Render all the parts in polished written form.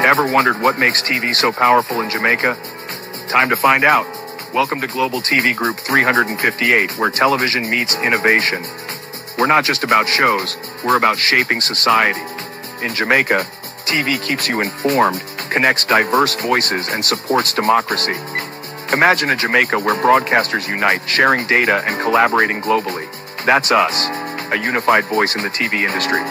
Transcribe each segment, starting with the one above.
Ever wondered what makes TV so powerful in Jamaica? Time to find out. Welcome to Global TV Group 358, where television meets innovation. We're not just about shows, we're about shaping society. In Jamaica, TV keeps you informed, connects diverse voices, and supports democracy. Imagine a Jamaica where broadcasters unite, sharing data and collaborating globally. That's us, a unified voice in the TV industry.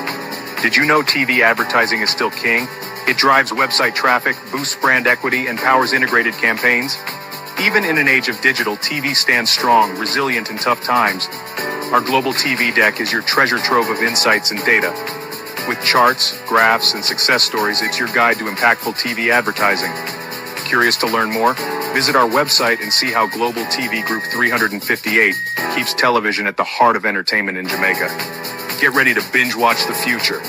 Did you know TV advertising is still king? It drives website traffic, boosts brand equity, and powers integrated campaigns. Even in an age of digital, TV stands strong, resilient in tough times. Our global TV deck is your treasure trove of insights and data. With charts, graphs, and success stories, it's your guide to impactful TV advertising. Curious to learn more? Visit our website and see how Global TV Group 358 keeps television at the heart of entertainment in Jamaica. Get ready to binge watch the future.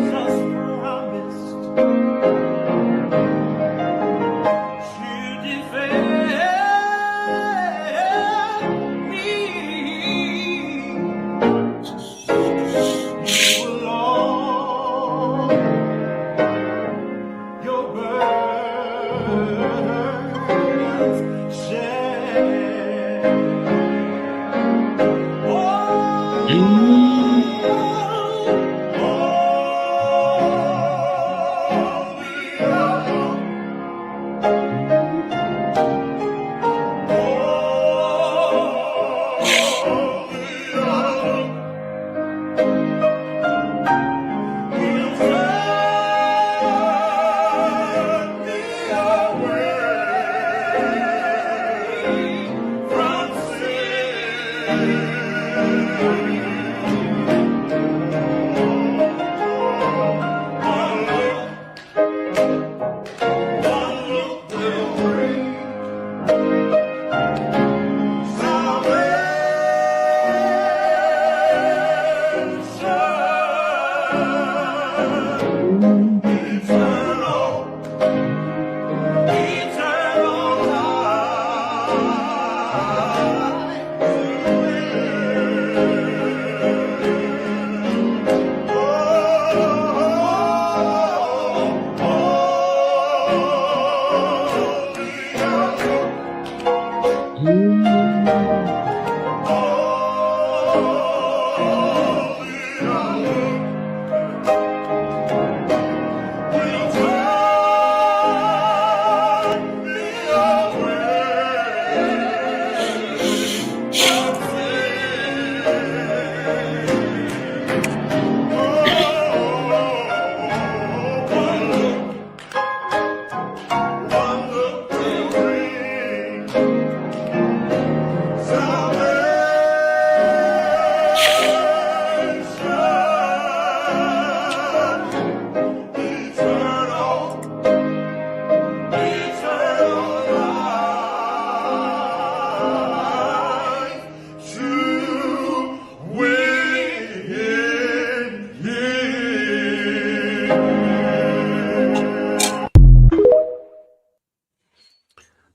Jesus promised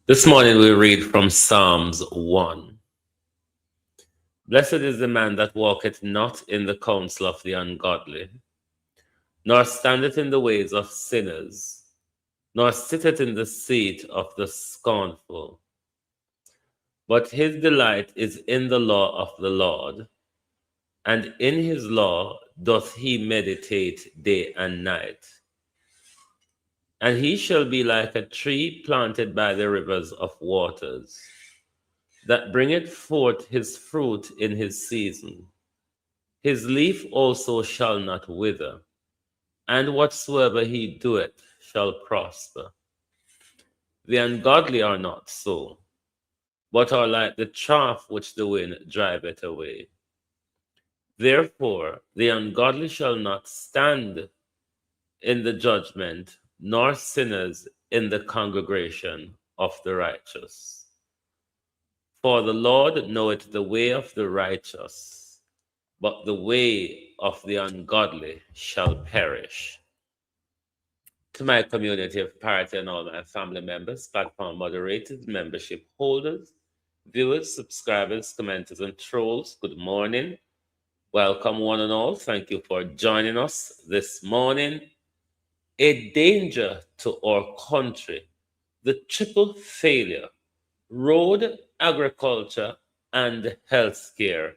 This morning we read from Psalms 1. Blessed is the man that walketh not in the counsel of the ungodly, nor standeth in the ways of sinners, nor sitteth in the seat of the scornful. But his delight is in the law of the Lord, and in his law doth he meditate day and night. And he shall be like a tree planted by the rivers of waters, that bringeth forth his fruit in his season. His leaf also shall not wither, and whatsoever he doeth shall prosper. The ungodly are not so, but are like the chaff which the wind driveth away. Therefore, the ungodly shall not stand in the judgment, nor sinners in the congregation of the righteous. For the Lord knoweth the way of the righteous, but the way of the ungodly shall perish. To my community of parity and all my family members, platform moderators, membership holders, viewers, subscribers, commenters, and trolls, good morning. Welcome, one and all. Thank you for joining us this morning. A danger to our country, the triple failure, road, agriculture, and healthcare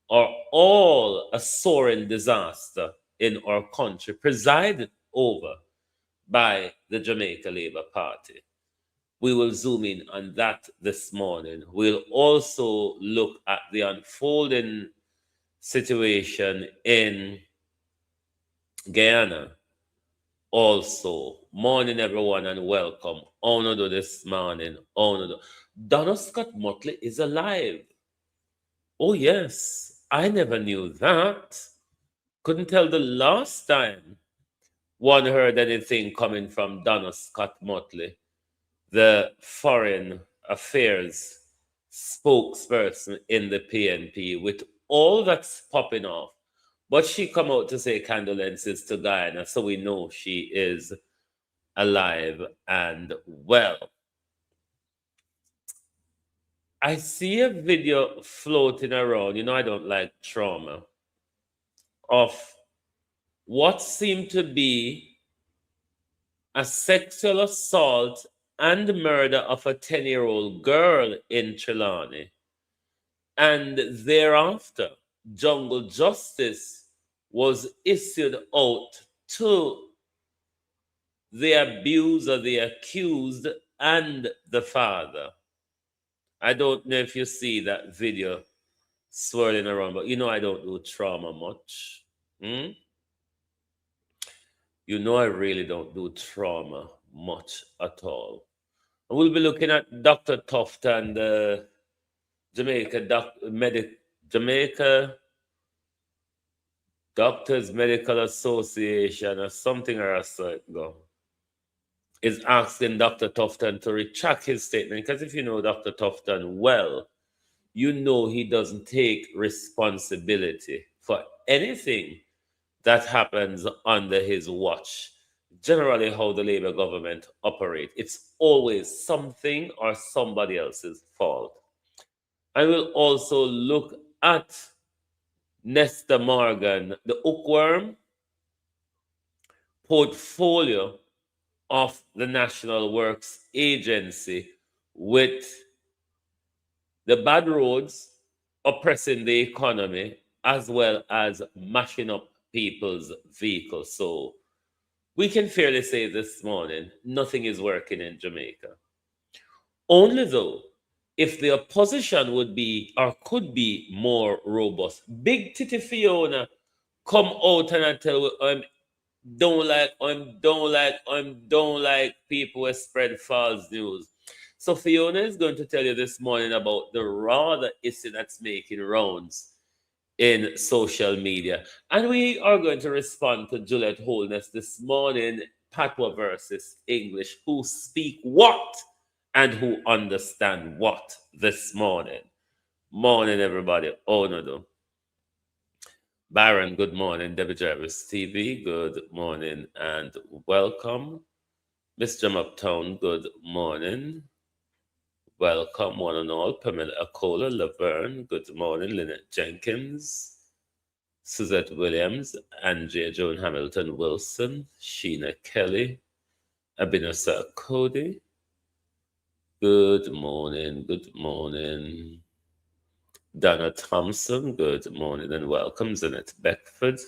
are all a soaring disaster in our country, presided over by the Jamaica Labour Party. We will zoom in on that this morning. We'll also look at the unfolding situation in Guyana. Also, morning everyone and welcome. Onodo this morning. Onodo. Donna Scott Motley is alive. Oh yes, I never knew that. Couldn't tell the last time one heard anything coming from Donna Scott Motley, the foreign affairs spokesperson in the PNP, with all that's popping off. But she come out to say condolences to Guyana, so we know she is alive and well. I see a video floating around, I don't like trauma, of what seemed to be a sexual assault and murder of a 10-year-old girl in Trelawney. And thereafter, jungle justice was issued out to the abuser, the accused, and the father. I don't know if you see that video swirling around, but I don't do trauma much. I really don't do trauma much at all. And we'll be looking at Dr. Tuft and the Jamaica Doctors Medical Association or something or so go is asking Dr. Tufton to retract his statement, because if you know Dr. Tufton well, you know he doesn't take responsibility for anything that happens under his watch. Generally, how the Labour government operates, it's always something or somebody else's fault. I will also look at Nesta Morgan, the hookworm portfolio of the National Works Agency, with the bad roads oppressing the economy as well as mashing up people's vehicles. So we can fairly say this morning, nothing is working in Jamaica. Only though, if the opposition would be or could be more robust, Big Titty Fiona come out and I tell don't like people who spread false news. So Fiona is going to tell you this morning about the rather issue that's making rounds in social media. And we are going to respond to Juliet Holness this morning, Patois versus English, who speak what and who understand what this morning. Morning, everybody. Oh, no. Byron, good morning. Debbie Jarvis TV, good morning and welcome. Miss Jam Uptown, good morning. Welcome, one and all. Pamela Acola, Laverne, good morning. Lynette Jenkins, Suzette Williams, Andrea Joan Hamilton Wilson, Sheena Kelly, Abinasa Cody. Good morning, good morning. Donna Thompson, good morning and welcome. Zanette Beckford,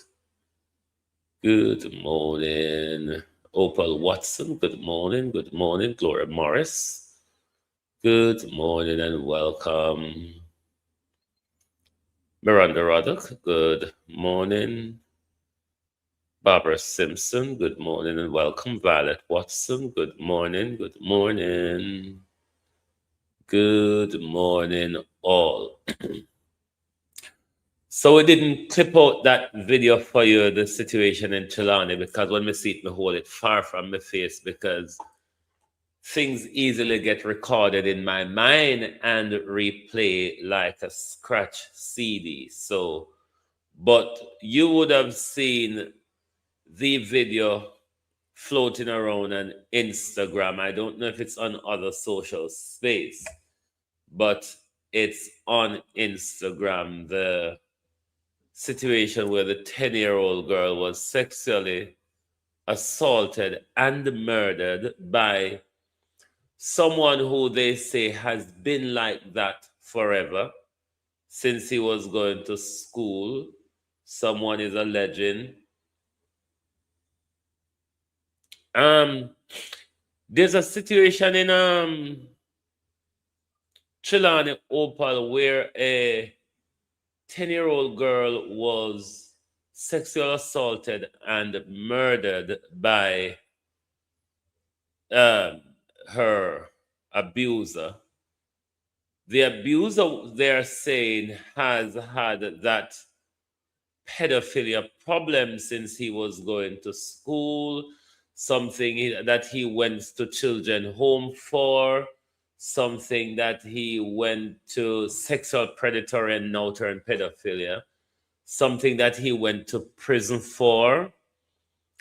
good morning. Opal Watson, good morning, good morning. Gloria Morris, good morning and welcome. Miranda Roddick, good morning. Barbara Simpson, good morning and welcome. Violet Watson, good morning, good morning. Good morning, all. So we didn't clip out that video for you, the situation in Trelawney, because when we see it, we hold it far from my face because things easily get recorded in my mind and replay like a scratch CD. So, but you would have seen the video floating around on Instagram. I don't know if it's on other social space, but it's on Instagram. The situation where the 10-year-old girl was sexually assaulted and murdered by someone who they say has been like that forever since he was going to school. Someone is alleging. There's a situation in Trelawney Opal where a 10-year-old girl was sexually assaulted and murdered by her abuser. The abuser, they're saying, has had that pedophilia problem since he was going to school, something that he went to children home for, something that he went to sexual predatory and now turned pedophilia, something that he went to prison for.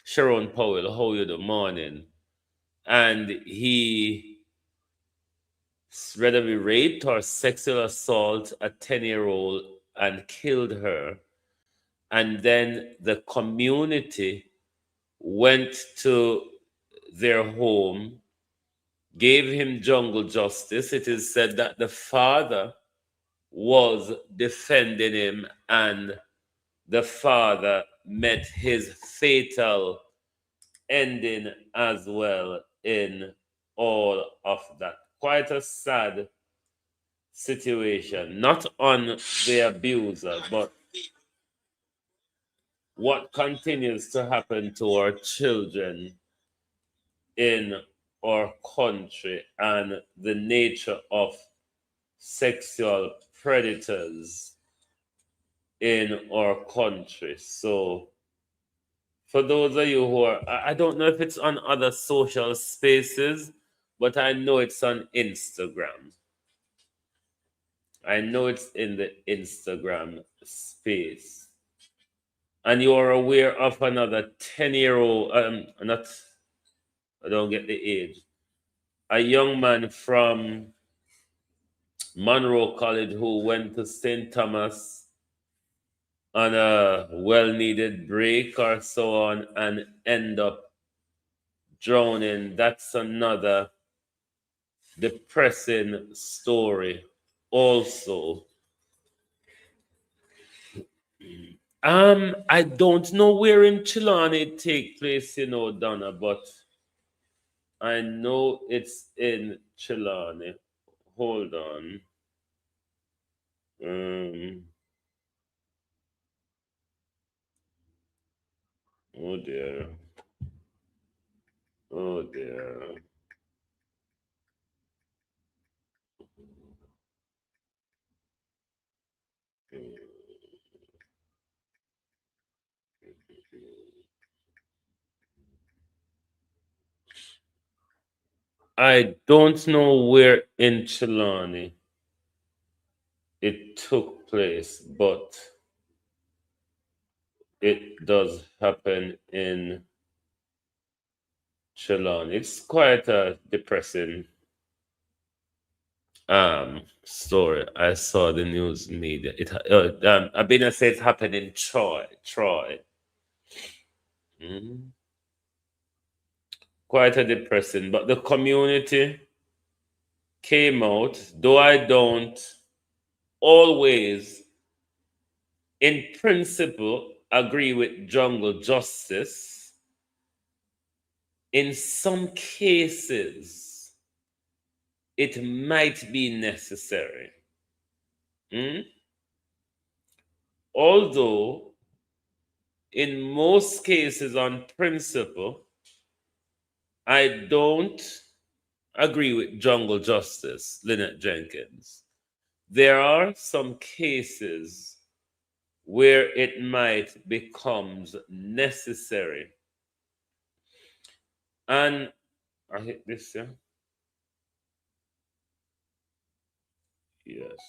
Sharon Powell, how are you this morning? And he whether we raped or sexual assault a 10-year-old and killed her. And then the community went to their home, gave him jungle justice. It is said that the father was defending him and the father met his fatal ending as well in all of that. Quite a sad situation, not on the abuser, but what continues to happen to our children in our country and the nature of sexual predators in our country. So, for those of you who are, I don't know if it's on other social spaces, but I know it's on Instagram. I know it's in the Instagram space. And you are aware of another 10-year-old, not, I don't get the age, a young man from Monroe College who went to St. Thomas on a well-needed break or so on and end up drowning. That's another depressing story also. I don't know where in Chilani it take place, Donna, but I know it's in Chilani. Hold on. Oh dear. Oh dear. I don't know where in Chilani it took place, but it does happen in Chilani. It's quite a depressing story. I saw the news media. I've been to say it happened in Troy. Quite a depressing, but the community came out, though I don't always, in principle, agree with jungle justice. In some cases, it might be necessary. Although, in most cases, on principle, I don't agree with jungle justice, Lynette Jenkins. There are some cases where it might becomes necessary. And I hit this, yeah? Yes.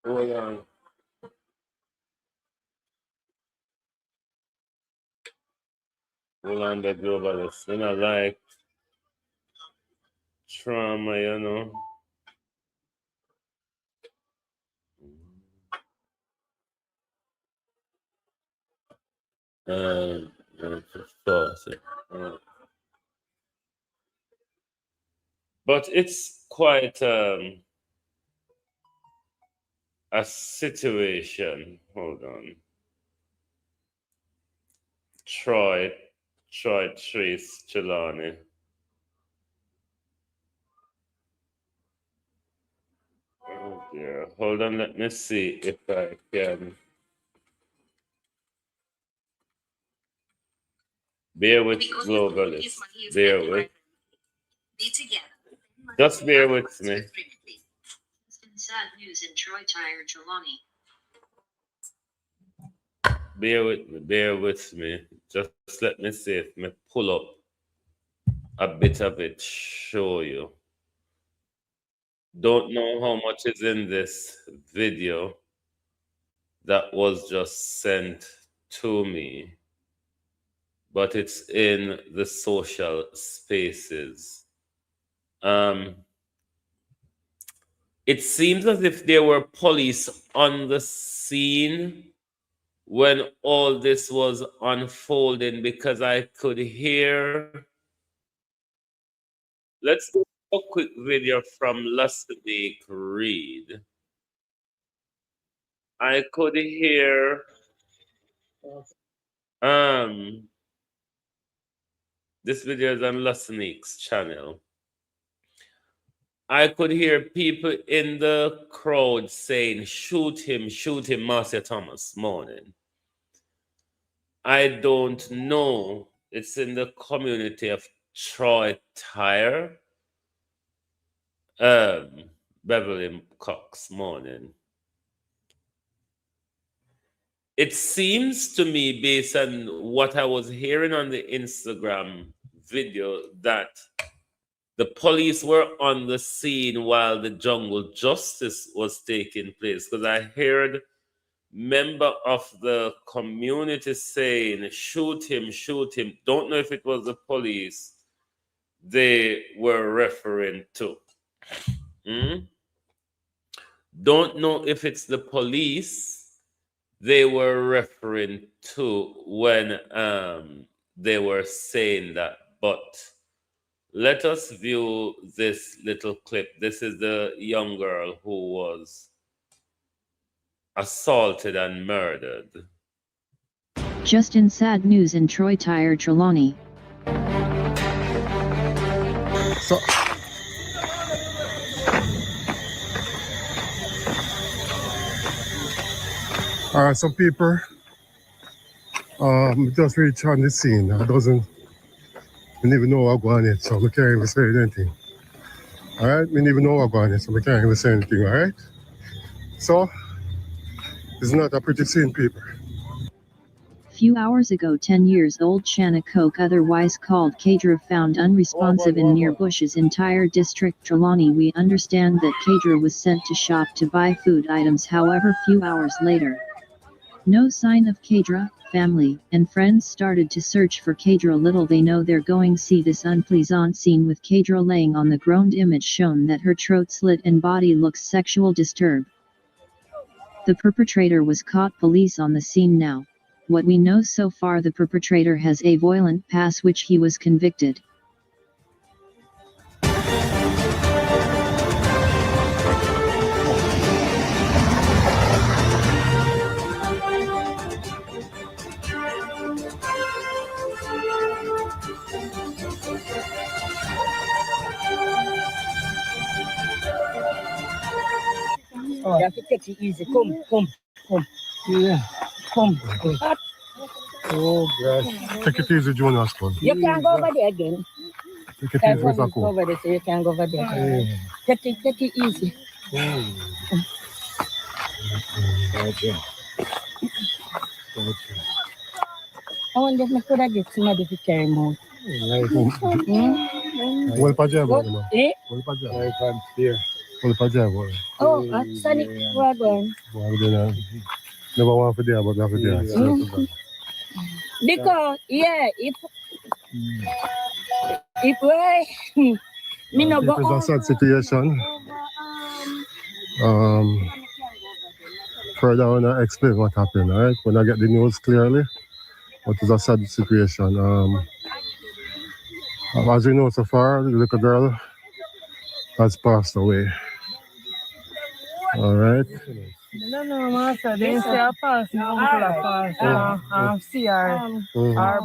Hold on. Hold on, that global is, like trauma, but it's quite a situation. Hold on. Troy Trace Trelawney. Oh dear. Hold on, let me see if I can. Bear with globalists. Bear with. Just bear with me. Sad news in Troy Tire Trelawney. Bear with me. Just let me see if me pull up a bit of it, show you. Don't know how much is in this video that was just sent to me, but it's in the social spaces. It seems as if there were police on the scene when all this was unfolding, because I could hear. Let's do a quick video from Larceny Read. I could hear this video is on Larceny's channel. I could hear people in the crowd saying, shoot him, Marcia Thomas, morning. I don't know. It's in the community of Troy Tire. Beverly Cox, morning. It seems to me, based on what I was hearing on the Instagram video, that the police were on the scene while the jungle justice was taking place, because I heard member of the community saying, shoot him. Don't know if it was the police they were referring to. Don't know if it's the police they were referring to when they were saying that. But let us view this little clip. This is the young girl who was assaulted and murdered. Just in sad news in Troy Tire Trelawney. So, some people just reach on the scene. I don't even know what's going on, so I can't even say anything. All right, I don't even know what's going on, so I can't even say anything. All right, so it's not a pretty scene, people. Few hours ago, 10-year-old Shanna Coke, otherwise called Kadra, found unresponsive in near bushes in Tire District Trelawney. We understand that Kadra was sent to shop to buy food items. However, few hours later, No sign of Kedra. Family and friends started to search for Kedra. Little they know they're going see this unpleasant scene with Kedra laying on the ground. Image shown that her throat slit and body looks sexual disturbed. The perpetrator was caught. Police on the scene now. What we know so far, the perpetrator has a violent past which he was convicted. Oh, you have to take it easy. Come. Yeah. Come. Oh, gosh. Take it easy, Jonas. You can't go over there again. Take it easy, Mr. Go over there, so you can't go over there. Take it easy. Gotcha. I wonder if I could have get somebody to carry him out. Well, pajama, man. Eh? Well, pajama. I can't hear. Well, pajama. Oh, Sonny, we're going. Never want for there, but not for there. Because, yeah, if me no go It's a sad situation. Further on, I explain what happened, alright? When I get the news clearly, but it's a sad situation. As we know so far, the little girl has passed away. Alright? No, master. They say I pass, my uncle a pass. See her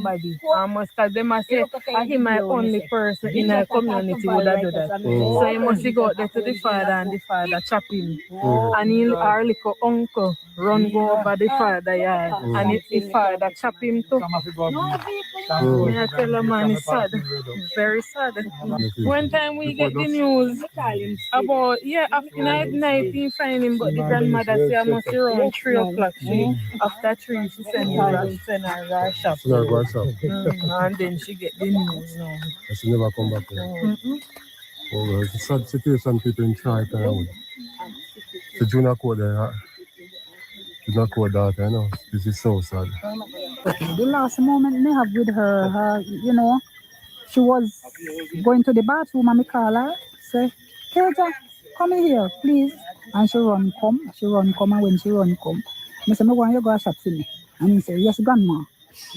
body. Because they must say, I him my only person in a community would have do that. So he must go out there to the father and the father chop him. And our little uncle run go over the father yard. And if the father chop him too. I tell a man it's sad. It's very sad. One time we get the news about, after night he find him, but the grandmother say I must be around 3 o'clock. After 3 she send her shop. And then she get the news now. She never come back here. Oh, it's a sad situation, people in Jamaica. The junior code there. Junior code daughter, you know. This is so sad. The last moment me have with her, she was going to the bathroom and me call her, say, Keja, come here, please. And she run come, and when she run come, I say, me want you go shop for me. And he say, yes, grandma.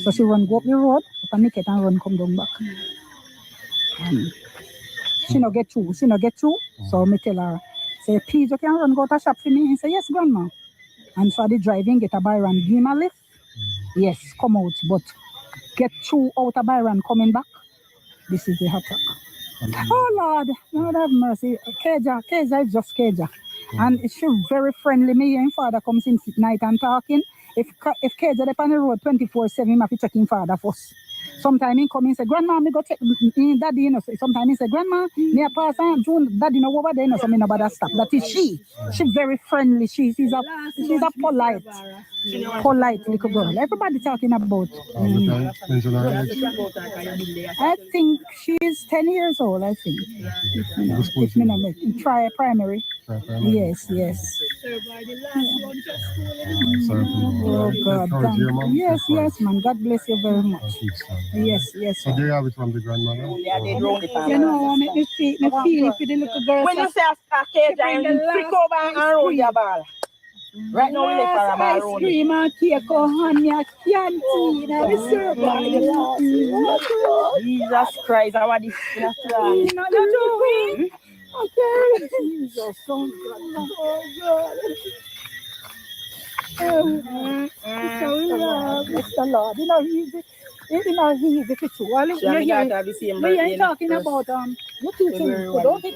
So she run go up the road, up and make it and run come down back. She no get through. So me tell her, say, please, you can run go to shop for me. He say, yes, grandma. And so the driving, get a Byron, give him a lift. Yes, come out, but get through out of Byron coming back. This is the attack. Oh Lord have mercy. Keja is just Keja. And she's very friendly. Me and father comes in night and talking. If Keja up on the road 24/7, I have to check in father first. Sometimes he come and say, Grandma, me go check daddy, you know. Sometimes he say, Grandma, me a pass on June, daddy no over there, you know, so me no bother stop. That is she. She's very friendly. She's a polite little girl. Everybody talking about. I think she's 10 years old, I think. If me no make try primary. Yes. Oh God. Yes, man. God bless you very much. Yes. So do you have it from the grandmother? Yeah, they roll the You know, make me feel it for the little girl. when you say a cage, you flick over and roll your ball. Right now, we live for a ball roll. Ice cream and cake or honey and canteen and we serve by the last. Jesus Christ, I want this. Okay. Jesus, oh God. So we love Mr. Lord. You know, he's the picture. We ain't talking about what you think. Don't it?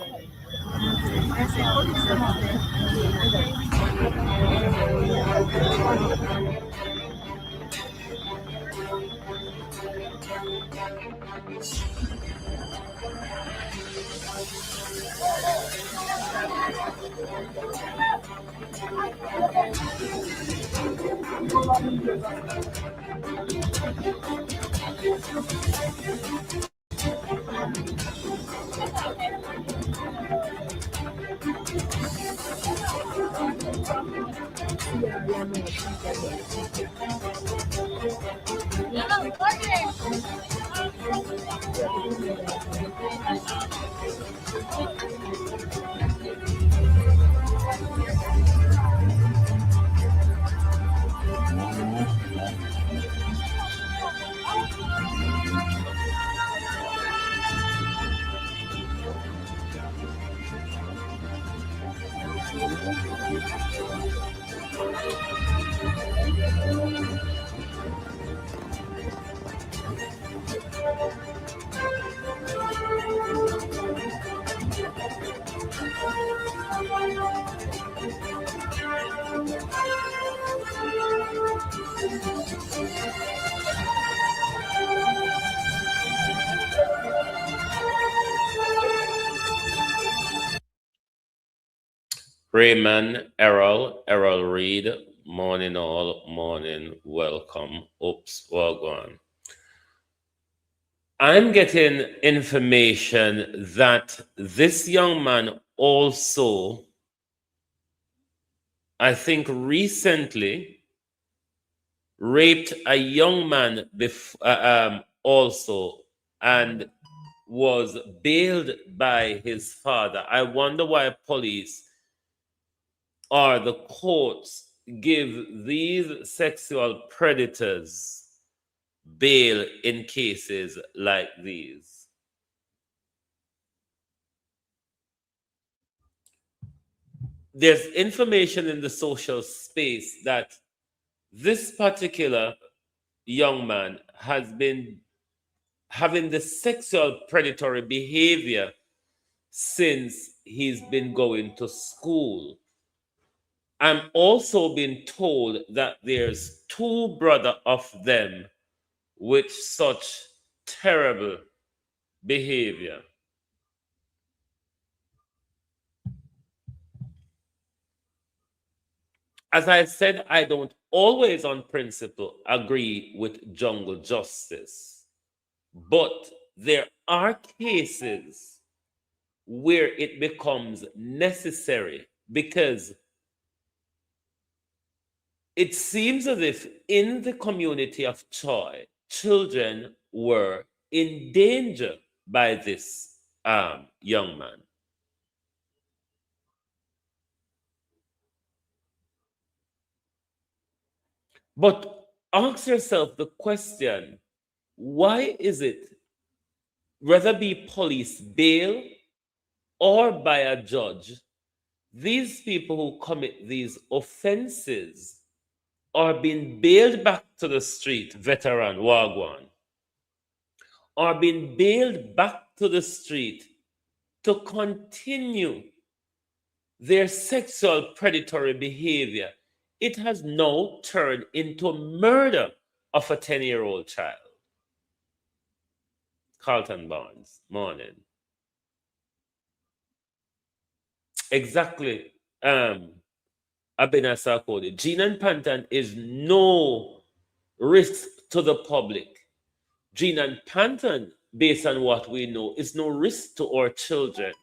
Raymond, Errol Reed, morning all, morning, welcome. Oops, well gone. I'm getting information that this young man also, I think recently, raped a young man also and was bailed by his father. I wonder why police or the courts give these sexual predators bail in cases like these. There's information in the social space that this particular young man has been having the sexual predatory behavior since he's been going to school. I'm also being told that there's two brother of them with such terrible behavior. As I said, I don't always on principle agree with jungle justice, but there are cases where it becomes necessary because it seems as if in the community of Choi, children were in danger by this young man. But ask yourself the question, why is it, whether be police bail or by a judge, these people who commit these offenses are being bailed back to the street, veteran Wagwan, are being bailed back to the street to continue their sexual predatory behavior? It has now turned into murder of a 10-year-old child. Carlton Barnes, morning. Exactly. Abena Sarkodie. Gene and Panton is no risk to the public. Gene and Panton, based on what we know, is no risk to our children.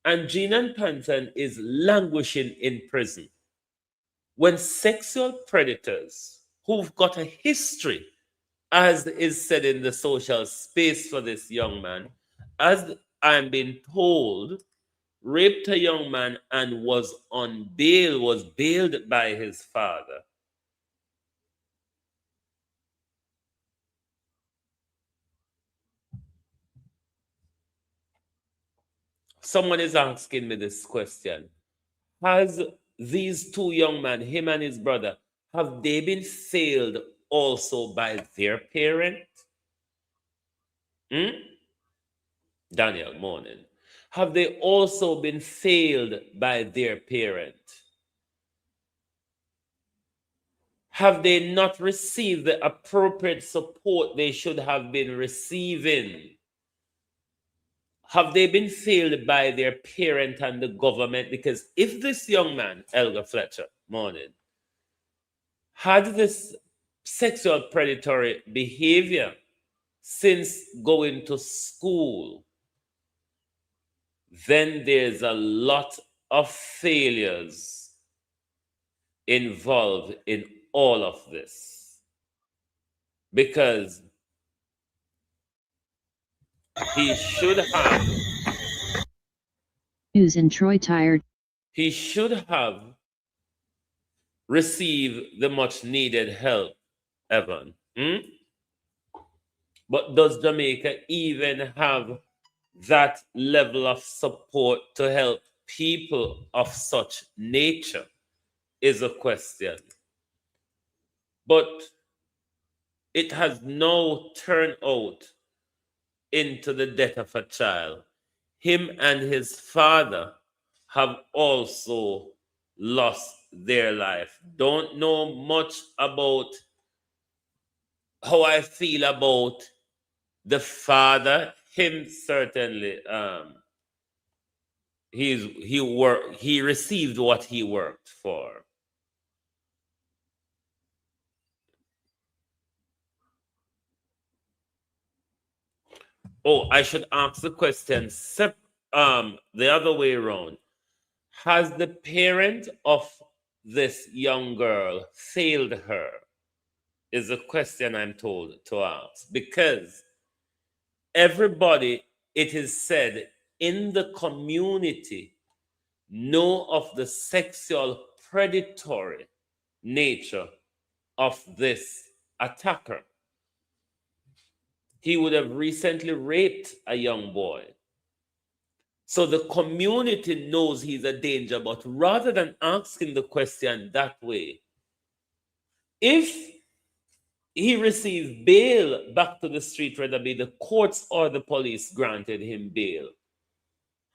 And Gene and Panton is languishing in prison. When sexual predators who've got a history, as is said in the social space for this young man, as I'm being told, raped a young man and was on bail, was bailed by his father. Someone is asking me this question. Has these two young men, him and his brother, have they been failed also by their parent? Daniel, morning. Have they also been failed by their parent? Have they not received the appropriate support they should have been receiving? Have they been failed by their parent and the government? Because if this young man, Elgar Fletcher, morning, had this sexual predatory behavior since going to school, then there's a lot of failures involved in all of this, because he should have News in Troy tired. he should have received the much needed help, Evan. But does Jamaica even have that level of support to help people of such nature is a question. But it has now turned out into the death of a child. Him and his father have also lost their life. Don't know much about how I feel about the father. Him certainly, he received what he worked for. Oh, I should ask the question the other way around. Has the parent of this young girl failed her? Is a question I'm told to ask. Because everybody, it is said, in the community know of the sexual predatory nature of this attacker. He would have recently raped a young boy. So the community knows he's a danger, but rather than asking the question that way, if he received bail back to the street, whether it be the courts or the police granted him bail,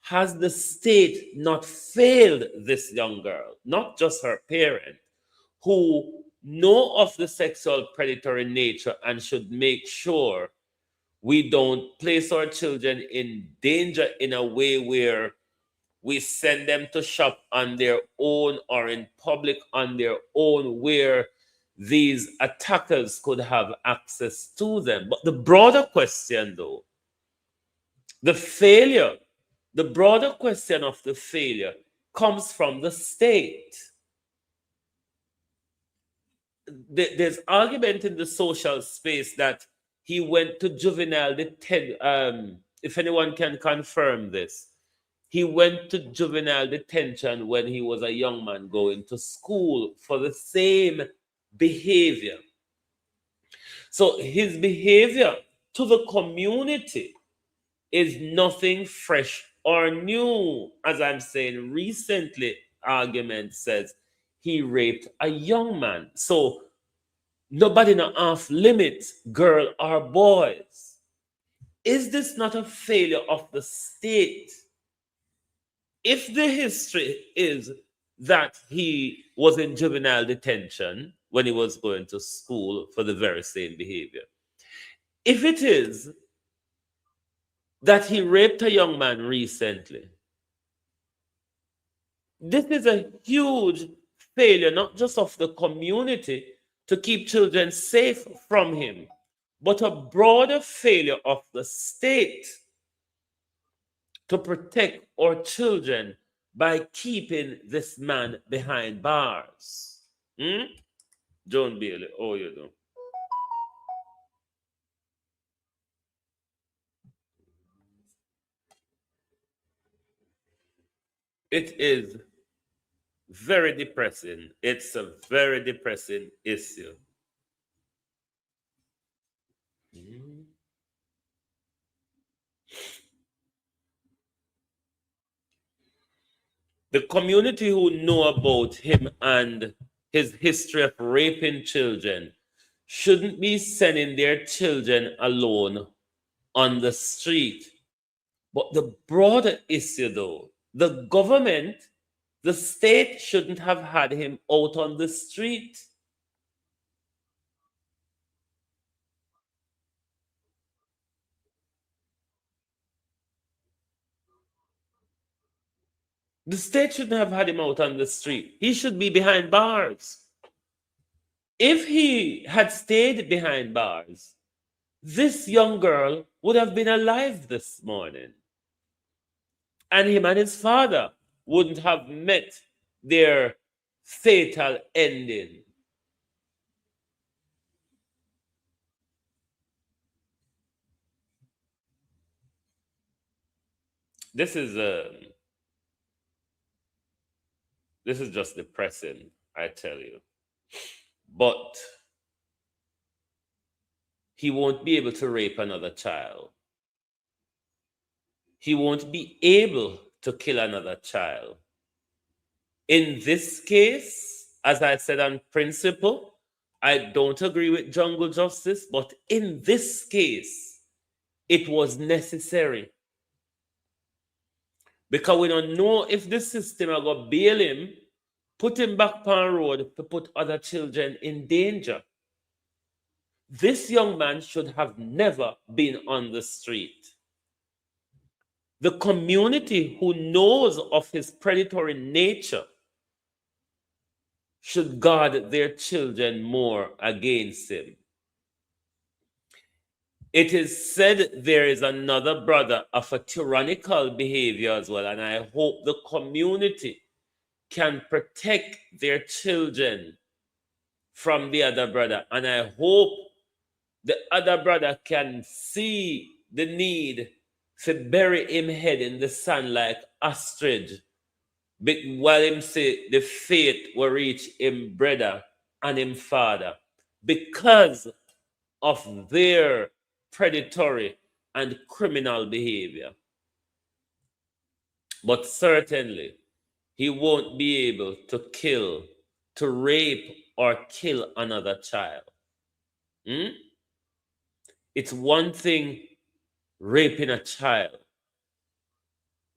has the state not failed this young girl, not just her parent, who know of the sexual predatory nature and should make sure we don't place our children in danger in a way where we send them to shop on their own or in public on their own, where these attackers could have access to them? But the broader question, though, the broader question of the failure comes from the state. There's argument in the social space that he went to juvenile detention. If anyone can confirm this, he went to juvenile detention when he was a young man going to school for the same behavior. So his behavior to the community is nothing fresh or new. As I'm saying, recently, argument says he raped a young man. So nobody not off limits, girl or boys. Is this not a failure of the state? If the history is that he was in juvenile detention when he was going to school for the very same behavior, if it is that he raped a young man recently, this is a huge failure, not just of the community to keep children safe from him, but a broader failure of the state to protect our children by keeping this man behind bars. John Bailey, how you do? It is very depressing. It's a very depressing issue. The community who know about him and his history of raping children shouldn't be sending their children alone on the street. But the broader issue, though, the government, the state shouldn't have had him out on the street. The state shouldn't have had him out on the street. He should be behind bars. If he had stayed behind bars, this young girl would have been alive this morning. And him and his father wouldn't have met their fatal ending. This is just depressing, I tell you. But he won't be able to rape another child. He won't be able to kill another child. In this case, as I said on principle, I don't agree with jungle justice, but in this case, it was necessary. Because we don't know if the system are going to bail him, put him back on the road to put other children in danger. This young man should have never been on the street. The community who knows of his predatory nature should guard their children more against him. It is said there is another brother of a tyrannical behavior as well, and I hope the community can protect their children from the other brother, and I hope the other brother can see the need to bury him head in the sand like ostrich, while him say the fate will reach him brother and him father because of their predatory and criminal behavior. But certainly, he won't be able to kill, to rape or kill another child. It's one thing raping a child,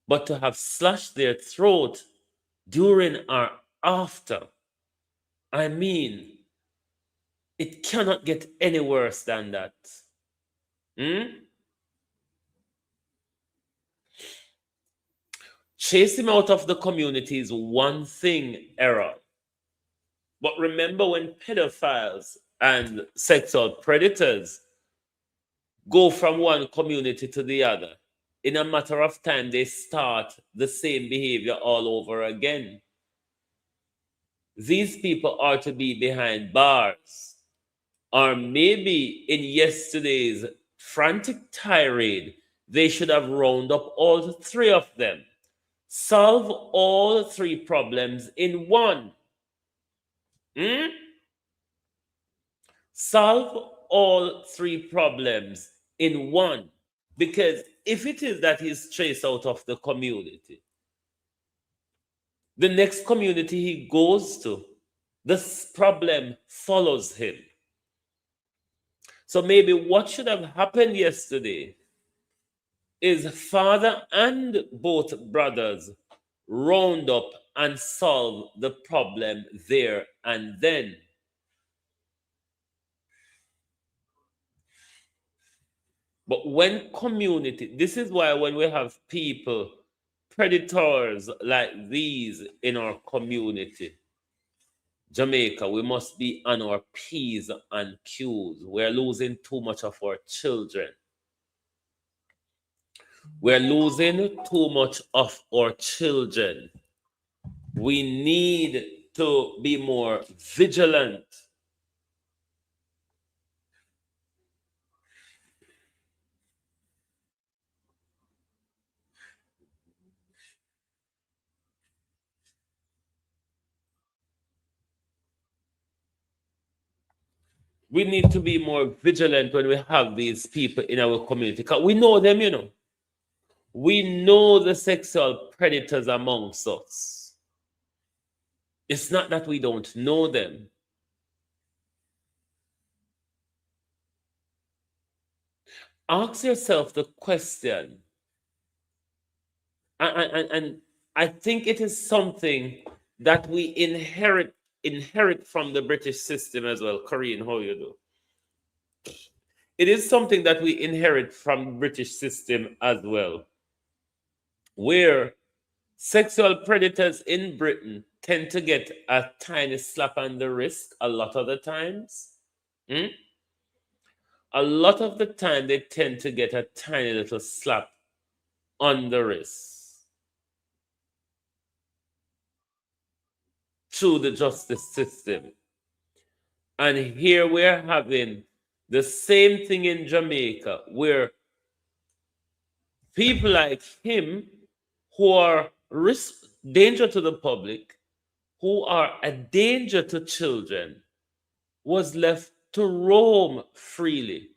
but to have slashed their throat during or after, I mean, it cannot get any worse than that. Chase him out of the community is one thing, error. But remember, when pedophiles and sexual predators go from one community to the other, in a matter of time, they start the same behavior all over again. These people are to be behind bars, or maybe in yesterday's frantic tirade, they should have rounded up all the three of them. Solve all three problems in one. Solve all three problems in one. Because if it is that he's chased out of the community, the next community he goes to, this problem follows him. So maybe what should have happened yesterday is father and both brothers round up and solve the problem there and then. But when community, this is why when we have people, predators like these in our community, Jamaica, we must be on our P's and Q's. We're losing too much of our children. We're losing too much of our children. We need to be more vigilant. We need to be more vigilant when we have these people in our community. Because we know them, you know. We know the sexual predators amongst us. It's not that we don't know them. Ask yourself the question, and I think it is something that we inherit from the British system as well. Corinne, how you do? It is something that we inherit from the British system as well, where sexual predators in Britain tend to get a tiny slap on the wrist a lot of the times. A lot of the time, they tend to get a tiny little slap on the wrist. through the justice system. And here we're having the same thing in Jamaica, where people like him who are danger to the public, who are a danger to children, was left to roam freely.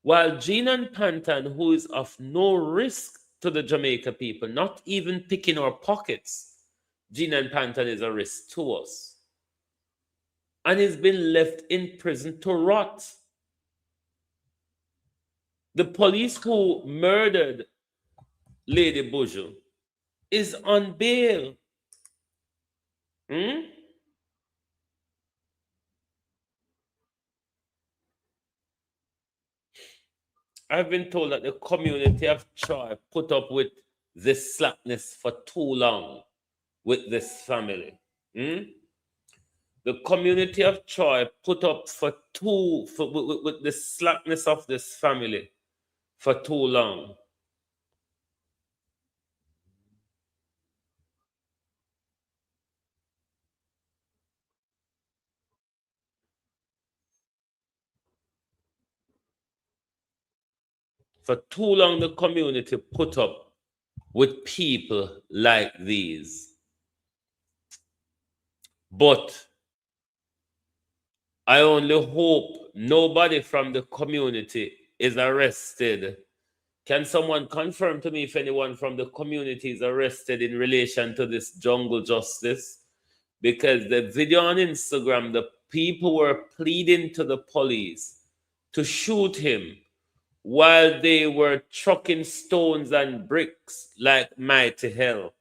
While Gene and Pantan, who is of no risk to the Jamaica people, not even picking our pockets, Gene and Pantan is a risk to us. And he's been left in prison to rot. The police who murdered Lady Buju is on bail. I've been told that the community of Troy put up with this slackness for too long with this family. The community of Troy put up with the slackness of this family for too long. For too long, the community put up with people like these. But I only hope nobody from the community is arrested. Can someone confirm to me if anyone from the community is arrested in relation to this jungle justice? Because the video on Instagram, the people were pleading to the police to shoot him while they were chucking stones and bricks like mighty hell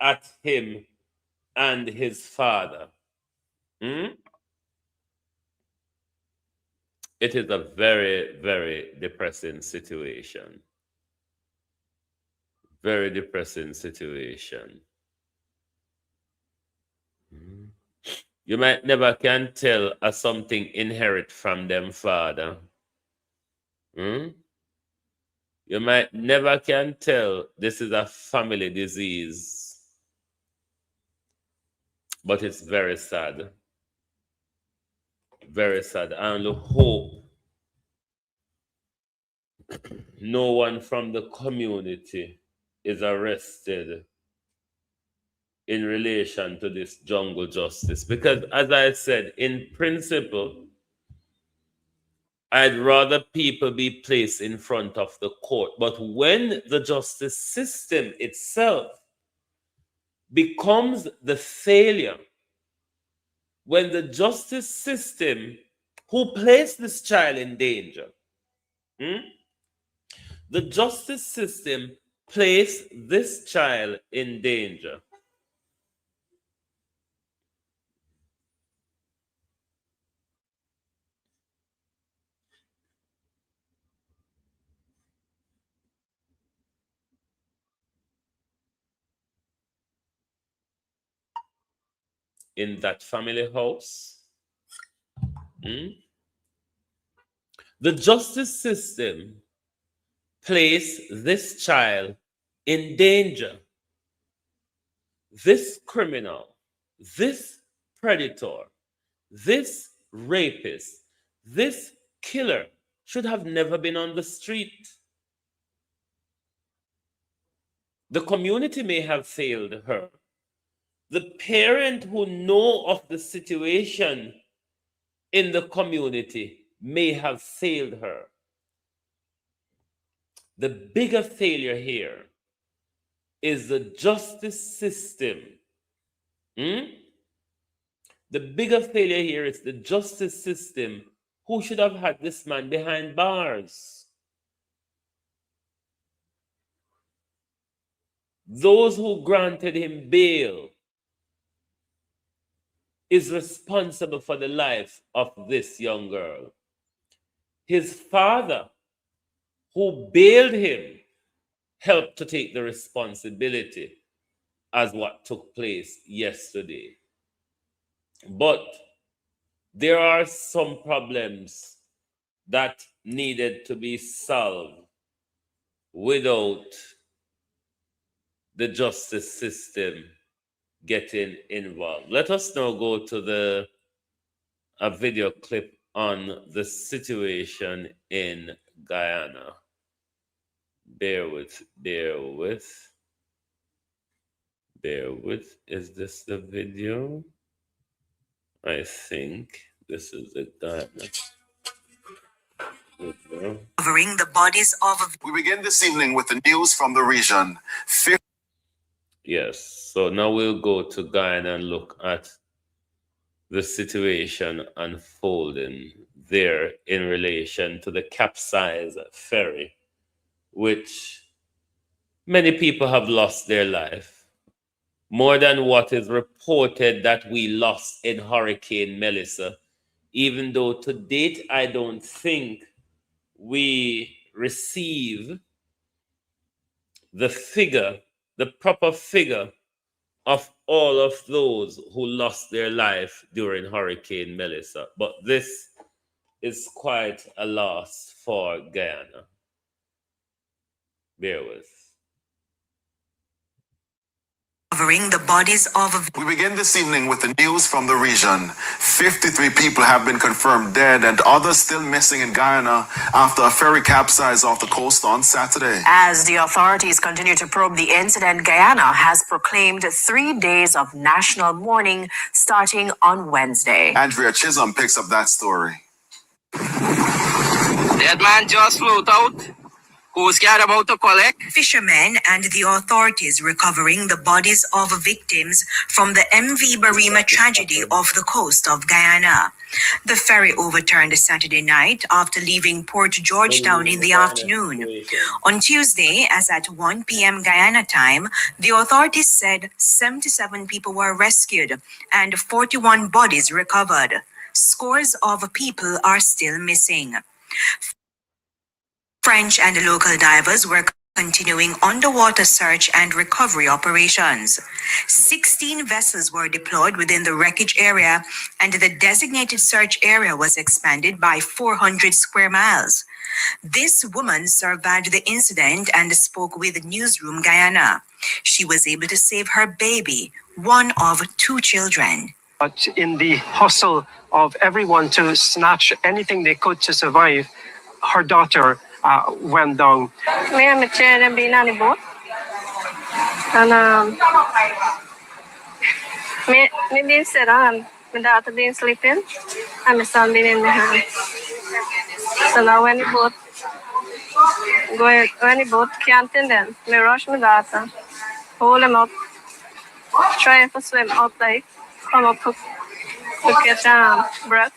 at him and his father. It is a very, very depressing situation. Very depressing situation. You might never can tell a something inherit from them father. You might never can tell this is a family disease. But it's very sad. Very sad. I only hope no one from the community is arrested in relation to this jungle justice. Because as I said, in principle, I'd rather people be placed in front of the court. But when the justice system itself becomes the failure, when the justice system who placed this child in danger, the justice system placed this child in danger. In that family house. The justice system placed this child in danger. This criminal, this predator, this rapist, this killer should have never been on the street. The community may have failed her. The parent who know of the situation in the community may have failed her. The bigger failure here is the justice system. The bigger failure here is the justice system who should have had this man behind bars. Those who granted him bail is responsible for the life of this young girl. His father, who bailed him, helped to take the responsibility as what took place yesterday. But there are some problems that needed to be solved without the justice system getting involved. Let us now go to a video clip on the situation in Guyana. Bear with. Is this the video? I think this is it. Covering the bodies of... We begin this evening with the news from the region. Yes, so now we'll go to Guyana and look at the situation unfolding there in relation to the capsized ferry, which many people have lost their life. More than what is reported that we lost in Hurricane Melissa, even though to date I don't think we receive the proper figure of all of those who lost their life during Hurricane Melissa. But this is quite a loss for Guyana. Bear with. Covering the bodies of... We begin this evening with the news from the region. 53 people have been confirmed dead and others still missing in Guyana after a ferry capsized off the coast on Saturday. As the authorities continue to probe the incident, Guyana has proclaimed 3 days of national mourning starting on Wednesday. Andrea Chisholm picks up that story. That man just float out. Who's scared about to collect? Fishermen and the authorities recovering the bodies of victims from the MV Barima tragedy off the coast of Guyana. The ferry overturned Saturday night after leaving Port Georgetown in the afternoon. On Tuesday, as at 1 p.m. Guyana time, the authorities said 77 people were rescued and 41 bodies recovered. Scores of people are still missing. French and local divers were continuing underwater search and recovery operations. 16 vessels were deployed within the wreckage area, and the designated search area was expanded by 400 square miles. This woman survived the incident and spoke with Newsroom Guyana. She was able to save her baby, one of 2 children. But in the hustle of everyone to snatch anything they could to survive, her daughter went down. Me and my children been on the boat. And me been sit on, my daughter been sleeping, and my son been in the hand. So now when the boat can't in them, me rush my daughter, hold him up, try to swim up like, come up to get breath.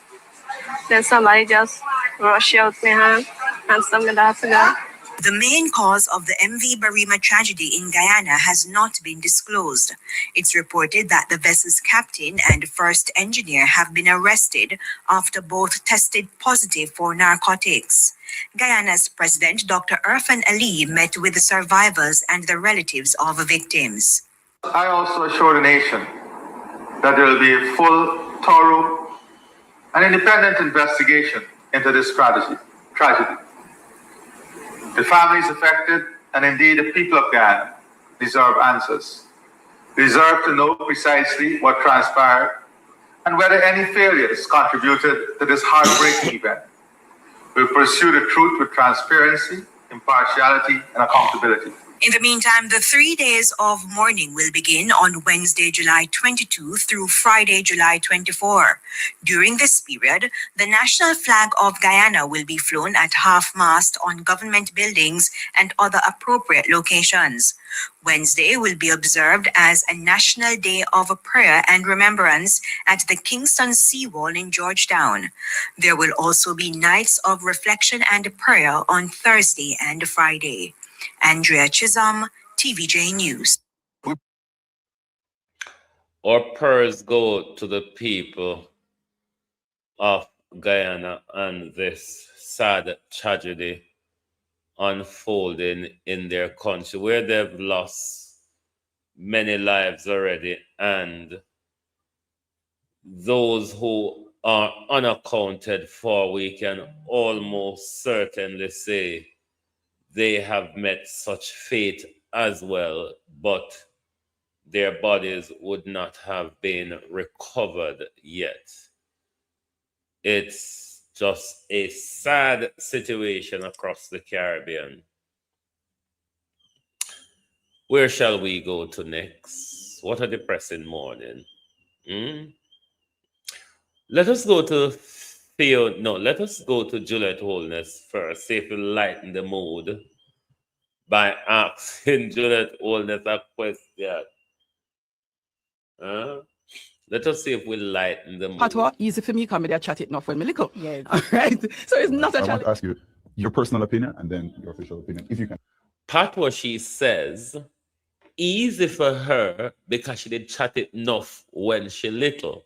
Then somebody just rush out my hand and send my daughter down. The main cause of the MV Barima tragedy in Guyana has not been disclosed. It's reported that the vessel's captain and first engineer have been arrested after both tested positive for narcotics. Guyana's President Dr. Irfan Ali met with the survivors and the relatives of the victims. I also assure the nation that there will be a full, thorough, and independent investigation into this tragedy. The families affected, and indeed the people of Guyana, deserve answers. They deserve to know precisely what transpired and whether any failures contributed to this heartbreaking event. We'll pursue the truth with transparency, impartiality, and accountability. In the meantime, the 3 days of mourning will begin on Wednesday, July 22 through Friday, July 24. During this period, the national flag of Guyana will be flown at half-mast on government buildings and other appropriate locations. Wednesday will be observed as a National Day of Prayer and Remembrance at the Kingston Seawall in Georgetown. There will also be nights of reflection and prayer on Thursday and Friday. Andrea Chisholm, TVJ News. Our prayers go to the people of Guyana and this sad tragedy unfolding in their country, where they've lost many lives already, and those who are unaccounted for, we can almost certainly say they have met such fate as well, but their bodies would not have been recovered yet. It's just a sad situation across the Caribbean. Where shall we go to next? What a depressing morning. Let us go to let us go to Juliet Holness first, see if we lighten the mood by asking Juliet Holness a question. Let us see if we lighten the mood. Patwa, easy for me, come there, chat it enough when me little. Yes. All right. So it's not a challenge. I want to ask you your personal opinion and then your official opinion, if you can. Patwa, she says, easy for her because she did chat it enough when she little.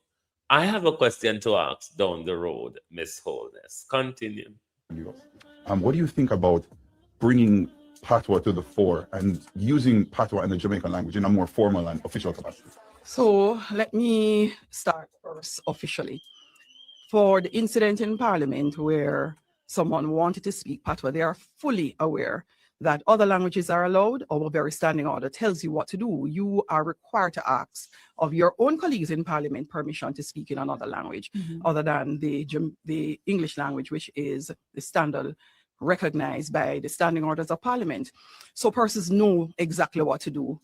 I have a question to ask down the road, Miss Holness. Continue. What do you think about bringing Patwa to the fore and using Patwa and the Jamaican language in a more formal and official capacity? So let me start first officially. For the incident in Parliament where someone wanted to speak Patwa, they are fully aware that other languages are allowed. Our very standing order tells you what to do. You are required to ask of your own colleagues in Parliament permission to speak in another language other than the English language, which is the standard recognized by the standing orders of Parliament. So persons know exactly what to do.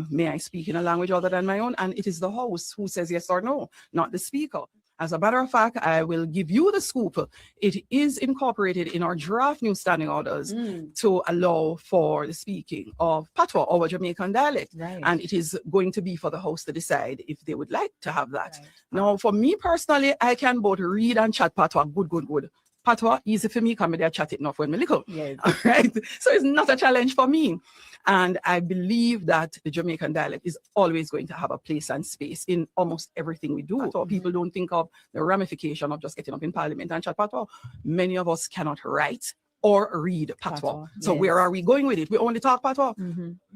May I speak in a language other than my own? And it is the House who says yes or no, not the Speaker. As a matter of fact, I will give you the scoop. It is incorporated in our draft new standing orders to allow for the speaking of Patois, our Jamaican dialect. Right. And it is going to be for the House to decide if they would like to have that. Right. Now, for me personally, I can both read and chat Patois. Good. Patois, easy for me, come there, chat it enough when me little. Yes. All right. So it's not a challenge for me. And I believe that the Jamaican dialect is always going to have a place and space in almost everything we do. So people don't think of the ramification of just getting up in Parliament and chat Patois. Many of us cannot write or read Patois. So where are we going with it? We only talk Patois.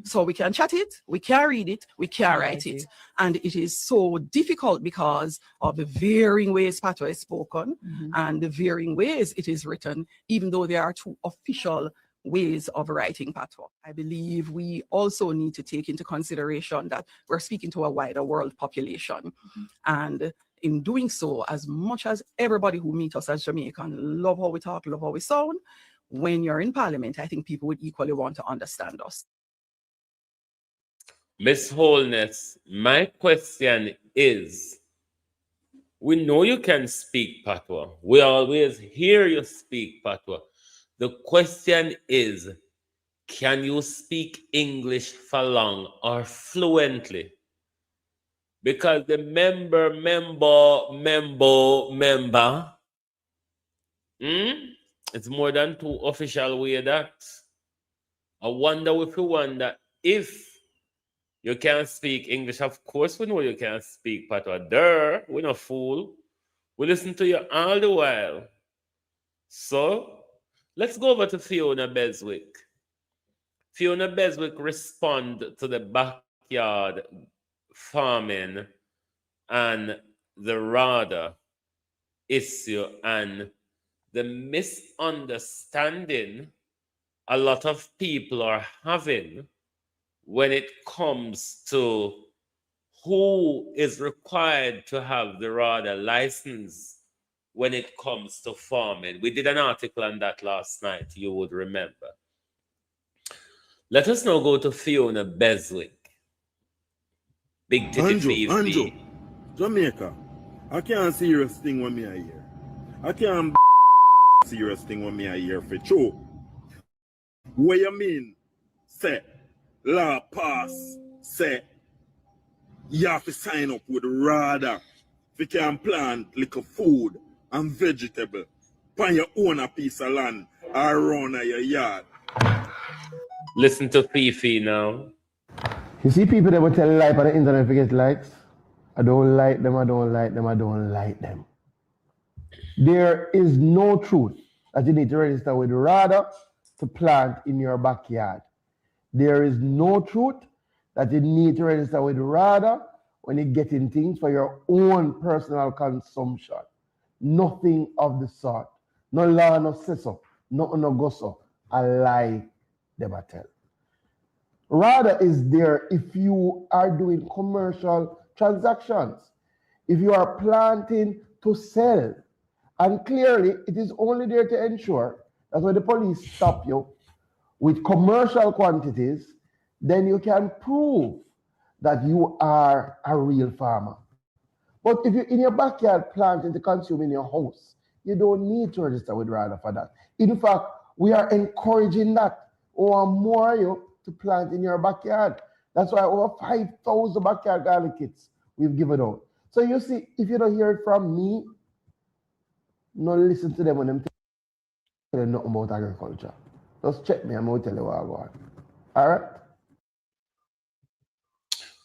So we can chat it, we can read it, we can write it. And it is so difficult because of the varying ways Patois is spoken and the varying ways it is written, even though there are two official ways of writing Patois. I believe we also need to take into consideration that we're speaking to a wider world population. And in doing so, as much as everybody who meets us as Jamaican love how we talk, love how we sound, when you're in Parliament, I think people would equally want to understand us. Miss Holness, my question is, we know you can speak Patois. We always hear you speak Patois. The question is, can you speak English for long or fluently? Because the member, it's more than two official way that. I wonder if you can speak English. Of course we know you can speak Patois. We're no fool. We listen to you all the while. So let's go over to Fiona Beswick. Fiona Beswick respond to the backyard farming and the RADA issue and the misunderstanding a lot of people are having when it comes to who is required to have the RADA license when it comes to farming. We did an article on that last night, you would remember. Let us now go to Fiona Beswick. Big Titty Anjo, Jamaica, I can't serious thing when me I hear. I can't serious thing when me I hear for true. What you mean? Say, law pass, say, you have to sign up with RADA if you can plant little food and vegetable on your own a piece of land or around your yard. Listen to Fifi now. You see people that will tell lie on the internet to get likes? I don't like them. There is no truth that you need to register with RADA to plant in your backyard. There is no truth that you need to register with RADA when you're getting things for your own personal consumption. Nothing of the sort. No law, no say so. No go so. A lie, them a tell. RADA is there if you are doing commercial transactions, if you are planting to sell. And clearly, it is only there to ensure that when the police stop you with commercial quantities, then you can prove that you are a real farmer. But if you're in your backyard planting to consume in your house, you don't need to register with RADA for that. In fact, we are encouraging that or more you to plant in your backyard. That's why over 5,000 backyard garlic kits we've given out. So you see, if you don't hear it from me, no listen to them when them tell you nothing about agriculture. Just check me, I'm going to tell you what I want. All right?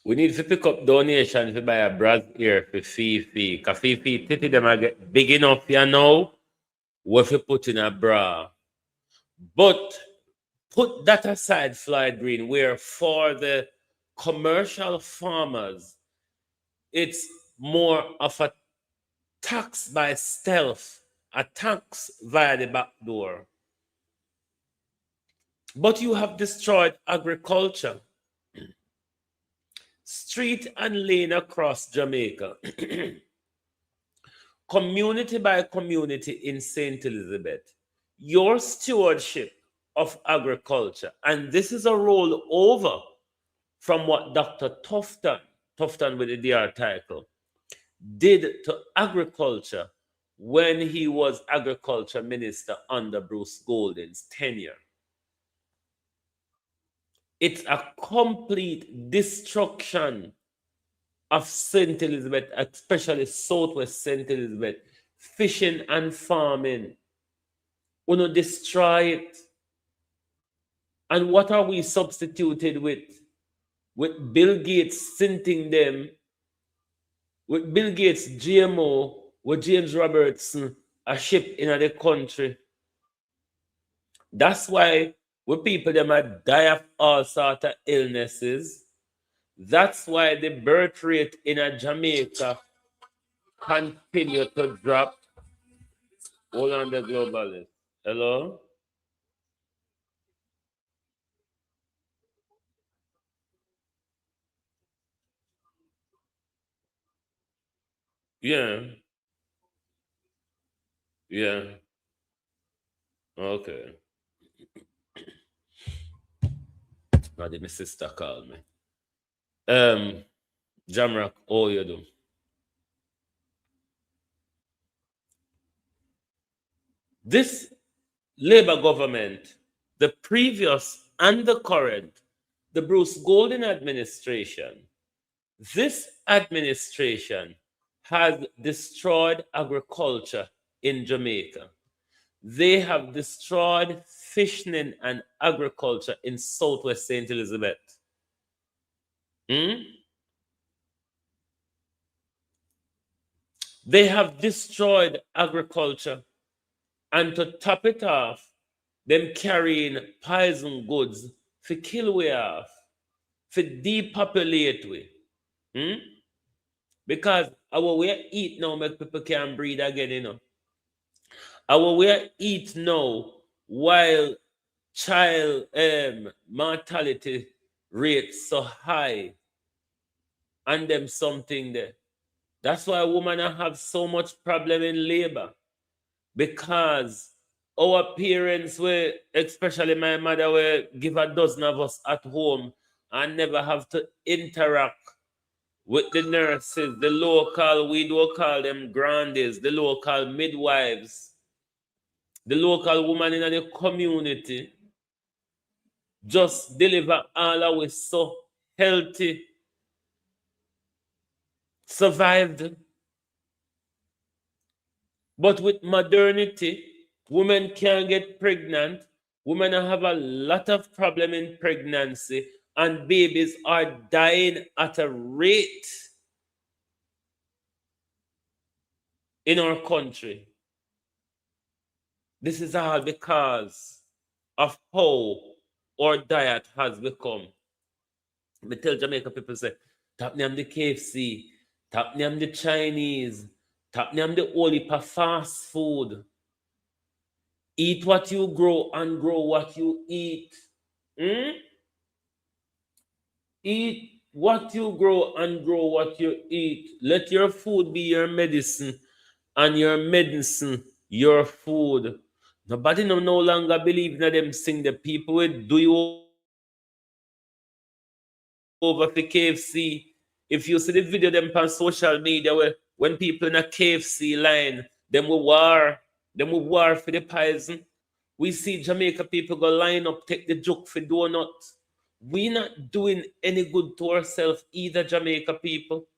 We need to pick up donations to buy a brass ear for Fifi. Because Fifi, titty them are get big enough, you know, what you put in a bra. But put that aside, Floyd Green, where for the commercial farmers, it's more of a tax by stealth, a tax via the back door. But you have destroyed agriculture. Street and lane across Jamaica, community by community in St. Elizabeth, your stewardship of agriculture, and this is a rollover from what Dr. Tufton with the DR title, did to agriculture when he was agriculture minister under Bruce Golding's tenure. It's a complete destruction of St. Elizabeth, especially Southwest St. Elizabeth, fishing and farming. We don't destroy it. And what are we substituted with? With Bill Gates sinting them, with Bill Gates GMO, with James Robertson, a ship in the country. That's why when people them might die of all sorts of illnesses. That's why the birth rate in Jamaica continue to drop. Hold on the globalist. Hello? Yeah. Yeah. Okay. Now my sister called me. Jamrock, how you do? This Labour government, the previous and the current, the Bruce Golding administration, this administration has destroyed agriculture in Jamaica. They have destroyed fishing and agriculture in Southwest St. Elizabeth. They have destroyed agriculture. And to top it off, them carrying poison goods for kill we off, for depopulate we. Because our way eat now make people can breed again, you know. Our way eat now while child mortality rates so high and them something there. That's why women have so much problem in labor. Because our parents were, especially my mother, will give a dozen of us at home and never have to interact with the nurses, the local, we do call them grandies, the local midwives, the local woman in the community. Just deliver all our so healthy, survived. But with modernity, women can't get pregnant. Women have a lot of problem in pregnancy, and babies are dying at a rate in our country. This is all because of how our diet has become. I tell Jamaica people say, tap name the KFC, tap name the Chinese, tap name the whole heap of fast food. Eat what you grow and grow what you eat. Eat what you grow and grow what you eat. Let your food be your medicine and your medicine your food. Nobody no longer believe that them sing. The people will do you over for KFC. If you see the video them on social media where when people in a KFC line, them will war for the poison. We see Jamaica people go line up, take the joke for donut. We not doing any good to ourselves either, Jamaica people.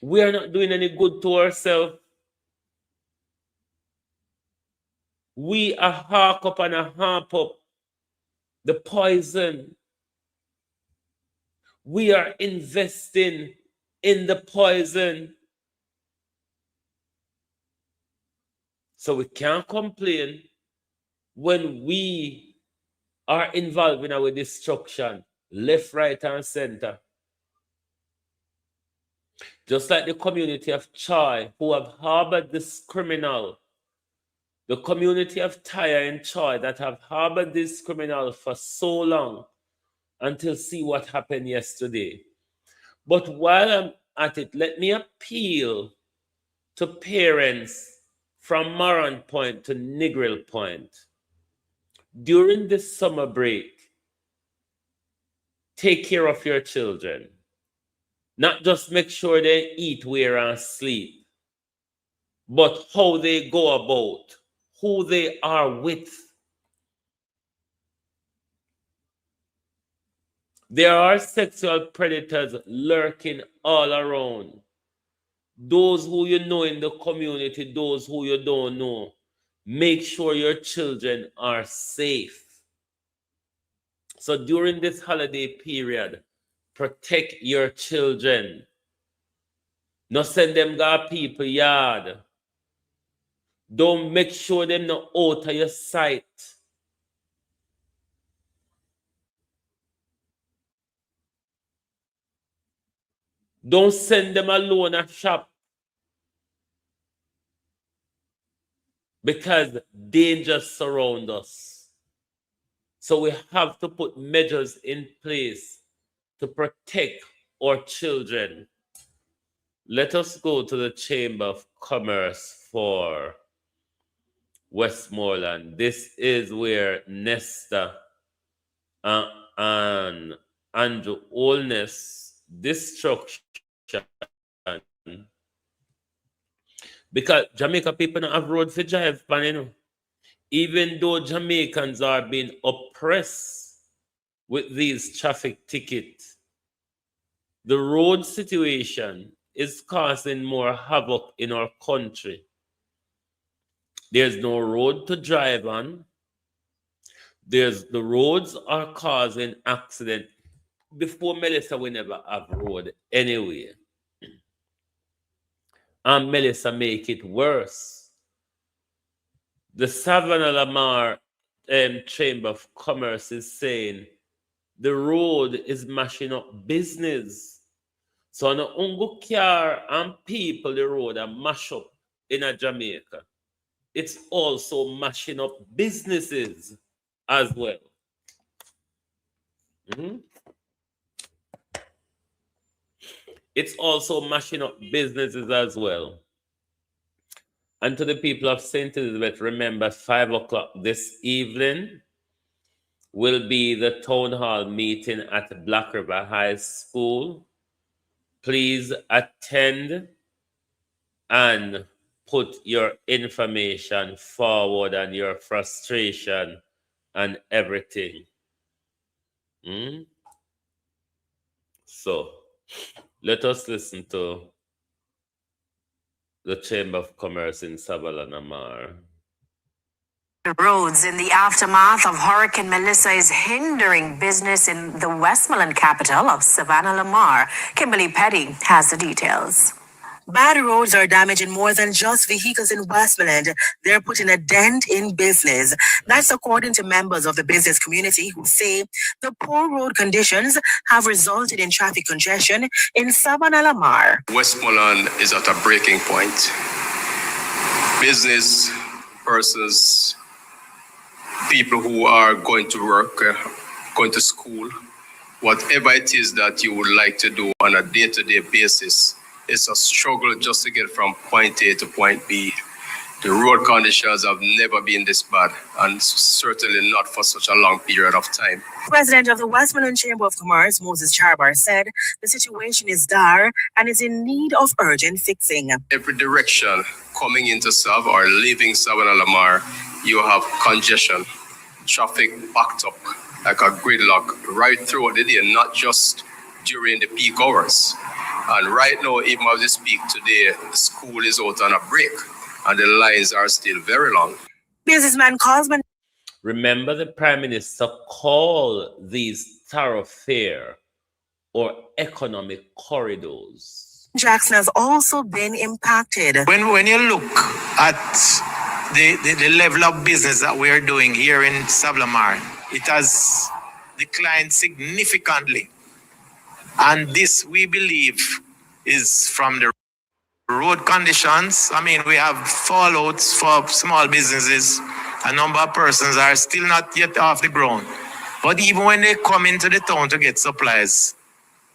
We are not doing any good to ourselves. We are hawk up and a harp up the poison. We are investing in the poison. So we can't complain when we are involved in our destruction, left, right, and center. Just like the community of Chai, who have harbored this criminal, the community of Tyre and Chai that have harbored this criminal for so long until see what happened yesterday. But while I'm at it, let me appeal to parents from Moran Point to Negril Point. During this summer break, take care of your children. Not just make sure they eat, wear, and sleep, but how they go about, who they are with. There are sexual predators lurking all around. Those who you know in the community, those who you don't know. Make sure your children are safe. So during this holiday period, protect your children. No send them go people yard. Don't make sure them not out of your sight. Don't send them alone at shop. Because dangers surround us. So we have to put measures in place to protect our children. Let us go to the Chamber of Commerce for Westmoreland. This is where Nesta and Andrew Olness destruction. Because Jamaica people don't have road for drive, you know. Even though Jamaicans are being oppressed with these traffic tickets, the road situation is causing more havoc in our country. There's no road to drive on. The roads are causing accident. Before Melissa, we never have road anyway. And Melissa make it worse. The Savannah Lamar Chamber of Commerce is saying the road is mashing up business. So no ungo car and people the road are mash up in a Jamaica. It's also mashing up businesses as well. It's also mashing up businesses as well. And to the people of St. Elizabeth, remember 5 o'clock this evening will be the town hall meeting at Black River High School. Please attend and put your information forward and your frustration and everything. So let us listen to the Chamber of Commerce in Savannah Lamar. Roads in the aftermath of Hurricane Melissa is hindering business in the Westmoreland capital of Savannah Lamar. Kimberly Petty has the details. Bad roads are damaging more than just vehicles in Westmoreland. They're putting a dent in business. That's according to members of the business community who say the poor road conditions have resulted in traffic congestion in Savannah Lamar. Westmoreland is at a breaking point. Business persons, people who are going to work, going to school, whatever it is that you would like to do on a day-to-day basis, it's a struggle just to get from point A to point B. The road conditions have never been this bad, and certainly not for such a long period of time. President of the Westmoreland Chamber of Commerce, Moses Charbar, said the situation is dire and is in need of urgent fixing. Every direction coming into Sav or leaving Savannah Lamar, you have congestion, traffic backed up like a gridlock right throughout the day, not just during the peak hours. And right now, even as we speak today, the school is out on a break and the lines are still very long. Businessman Cosman. Remember, the Prime Minister called these thoroughfare or economic corridors. Jackson has also been impacted. When you look at the level of business that we are doing here in Savlamar, it has declined significantly. And this, we believe, is from the road conditions. I mean, we have fallouts for small businesses. A number of persons are still not yet off the ground. But even when they come into the town to get supplies,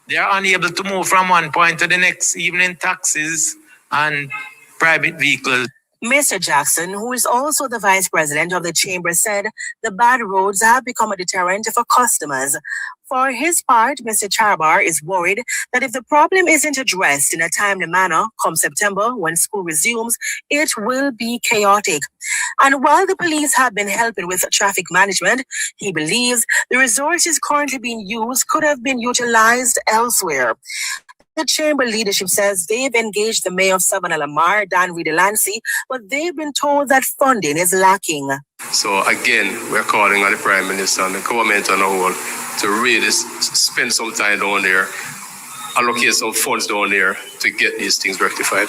they are unable to move from one point to the next, even in taxis and private vehicles. Mr. Jackson, who is also the vice president of the chamber, said the bad roads have become a deterrent for customers. For his part, Mr. Charbar is worried that if the problem isn't addressed in a timely manner come September, when school resumes, it will be chaotic. And while the police have been helping with traffic management, he believes the resources currently being used could have been utilized elsewhere. The chamber leadership says they've engaged the mayor of Savannah Lamar, Dan Reed-Delancey, but they've been told that funding is lacking. So again, we're calling on the Prime Minister and the government on the whole to really spend some time down there, allocate some funds down there to get these things rectified.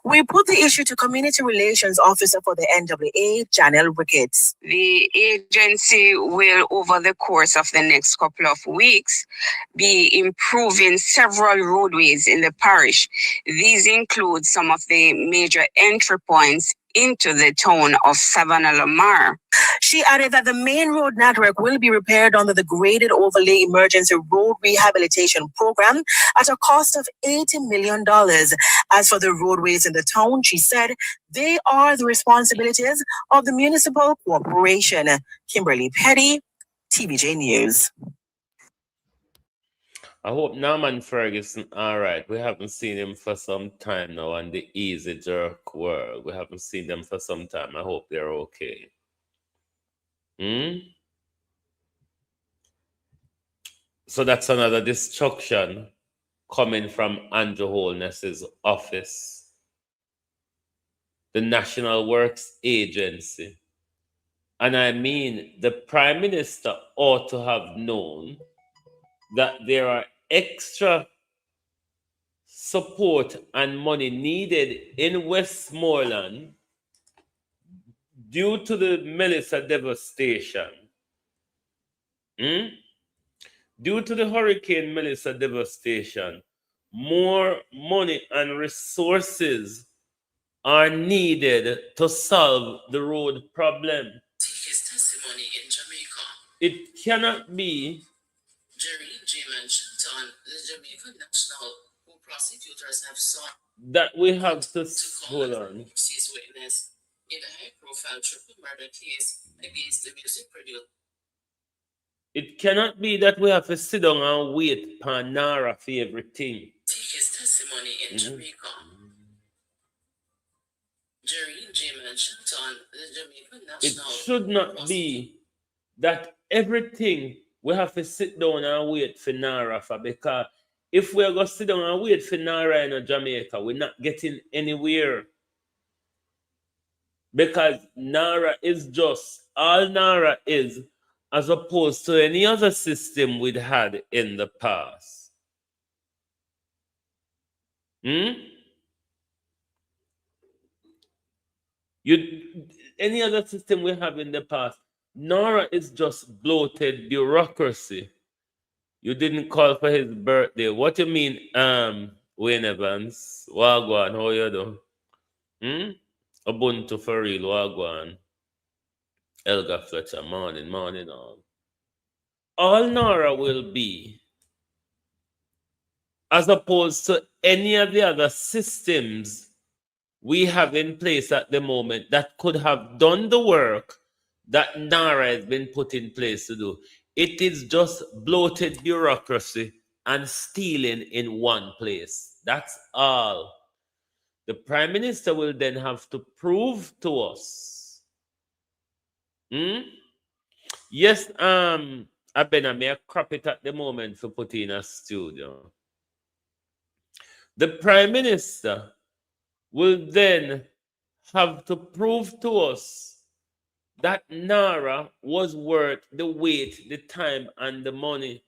We put the issue to Community Relations Officer for the NWA, Janelle Ricketts. The agency will, over the course of the next couple of weeks, be improving several roadways in the parish. These include some of the major entry points into the town of Savannah Lamar. She added that the main road network will be repaired under the Graded Overlay Emergency Road Rehabilitation Program at a cost of $80 million. As for the roadways in the town, she said they are the responsibilities of the municipal corporation. Kimberly Petty, TVJ News. I hope Norman Ferguson, all right. We haven't seen him for some time now on the Easy Jerk world. We haven't seen them for some time. I hope they're okay. So that's another destruction coming from Andrew Holness's office. The National Works Agency. And I mean, the Prime Minister ought to have known that there are extra support and money needed in Westmoreland due to the Melissa devastation. Due to the Hurricane Melissa devastation, more money and resources are needed to solve the road problem. His testimony in Jamaica. It cannot be the Jamaican National prosecutors have sought that we have to hold on. Witness in a high-profile triple murder case against the music producer. It cannot be that we have to sit down and wait for Nara for everything. Take his testimony in Jamaica. Jerry Jamin Shelton, the Jamaican National. It should not be that everything we have to sit down and wait for Nara for, because if we're going to sit down and wait for Nara in Jamaica, we're not getting anywhere. Because Nara is just all Nara is, as opposed to any other system we'd had in the past. Any other system we have in the past, Nara is just bloated bureaucracy. You didn't call for his birthday. What you mean, Wayne Evans? Wagwan, how you do? Ubuntu for real, Wagwan. Elga Fletcher, morning all. All Nara will be as opposed to any of the other systems we have in place at the moment that could have done the work that NARA has been put in place to do. It is just bloated bureaucracy and stealing in one place. That's all. The Prime Minister will then have to prove to us. Yes, I may crop it at the moment for put in a studio. The Prime Minister will then have to prove to us that NARA was worth the wait, the time, and the money.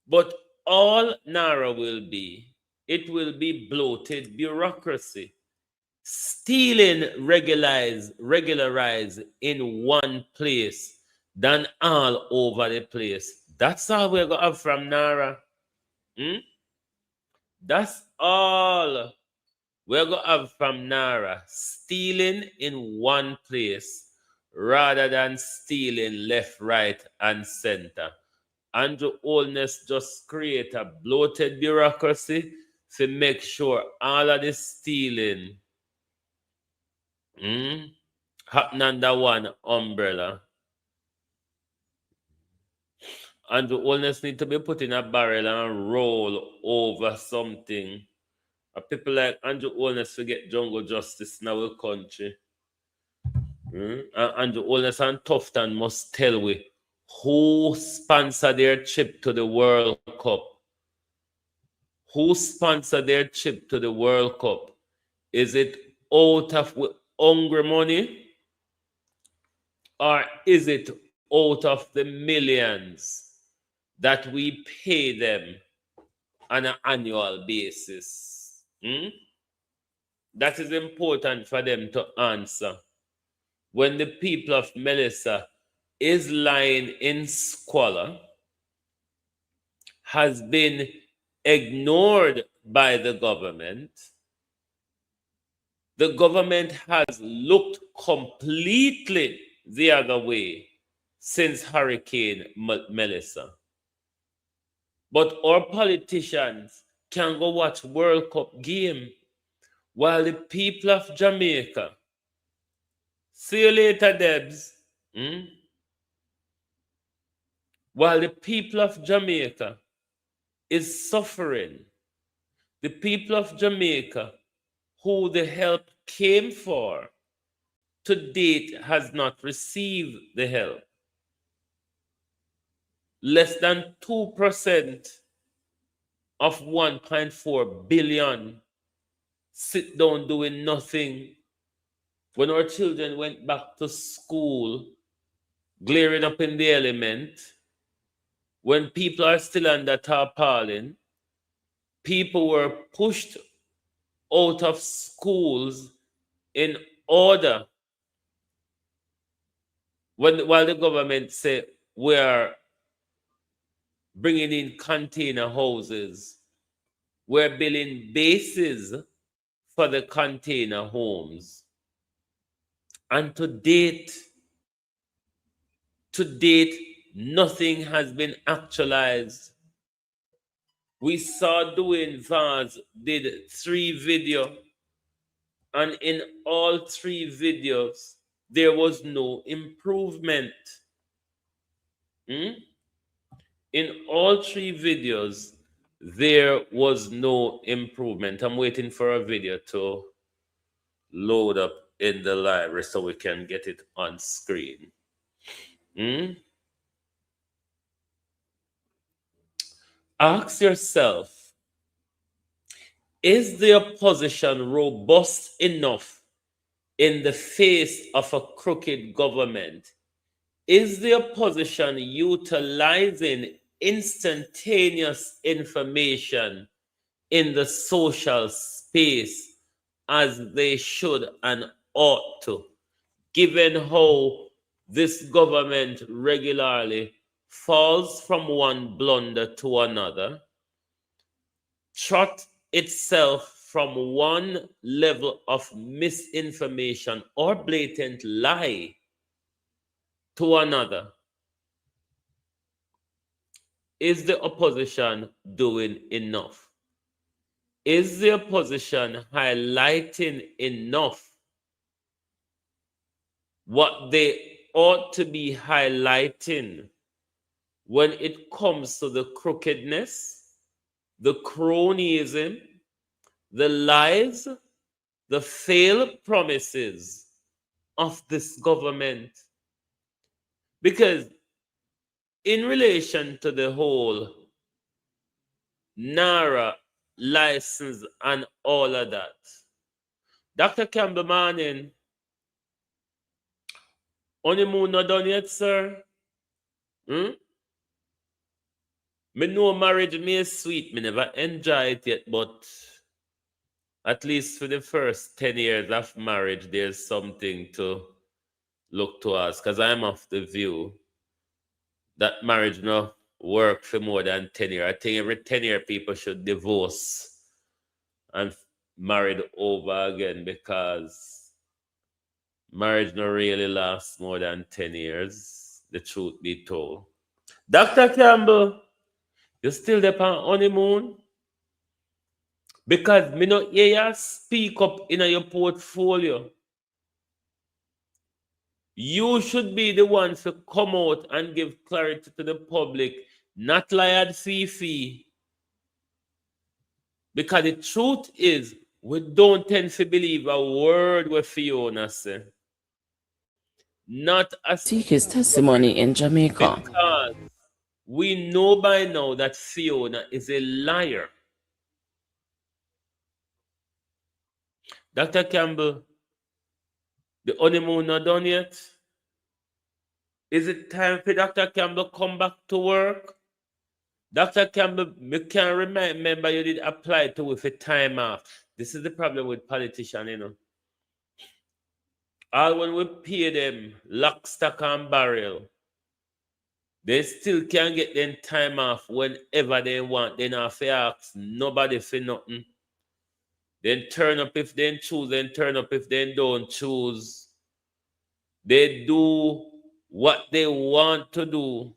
But all NARA will be, it will be bloated bureaucracy, stealing regularized in one place than all over the place. That's all we're going to have from NARA. That's all we're going to have from NARA, stealing in one place rather than stealing left, right, and center. Andrew Holness just create a bloated bureaucracy to make sure all of the stealing happen under one umbrella. Andrew Holness need to be put in a barrel and roll over something. People like Andrew Holness forget jungle justice in our country. Andrew Holness and Tufton must tell we who sponsored their trip to the World Cup. Who sponsored their trip to the World Cup? Is it out of hungry money? Or is it out of the millions that we pay them on an annual basis? That is important for them to answer. When the people of Melissa is lying in squalor, has been ignored by the government has looked completely the other way since Hurricane Melissa. But our politicians can go watch World Cup game while the people of Jamaica, see you later, Debs. While the people of Jamaica is suffering, the people of Jamaica, who the help came for, to date has not received the help. Less than 2% of 1.4 billion sit down doing nothing. When our children went back to school, glaring up in the element, when people are still under tarpaulin, people were pushed out of schools in order, while the government said we are bringing in container houses, we're building bases for the container homes. And to date, nothing has been actualized. We saw Dwayne Vaz did 3 videos, and in all 3 videos, there was no improvement. In all 3 videos, there was no improvement. I'm waiting for a video to load up in the library so we can get it on screen. Ask yourself, is the opposition robust enough in the face of a crooked government? Is the opposition utilizing instantaneous information in the social space as they should and ought to, given how this government regularly falls from one blunder to another, trot itself from one level of misinformation or blatant lie to another? is the opposition doing enough? Is the opposition highlighting enough what they ought to be highlighting when it comes to the crookedness, the cronyism, the lies, the failed promises of this government? Because in relation to the whole NARA license and all of that, Dr. Campbell Manning, honeymoon not done yet, sir? Me know marriage may sweet, me never enjoy it yet, but at least for the first 10 years of marriage, there's something to look towards, because I'm of the view that marriage no work for more than 10 years. I think every 10 year people should divorce and married over again, because marriage no really lasts more than 10 years, the truth be told. Dr. Campbell, you still there on honeymoon? Because me no hear you speak up in your portfolio. You should be the one to come out and give clarity to the public, not Liad Fifi. Because the truth is, we don't tend to believe a word what Fiona said. Not a Seek his testimony in Jamaica. Because we know by now that Fiona is a liar. Dr. Campbell, the honeymoon not done yet? Is it time for Dr. Campbell come back to work? Dr. Campbell, me can't remember you did apply to with a time off. This is the problem with politicians, you know. All when we pay them lock, stock, and barrel, they still can't get them time off whenever they want. They not for ask nobody for nothing. Then turn up if they choose, then turn up if they don't choose. They do what they want to do.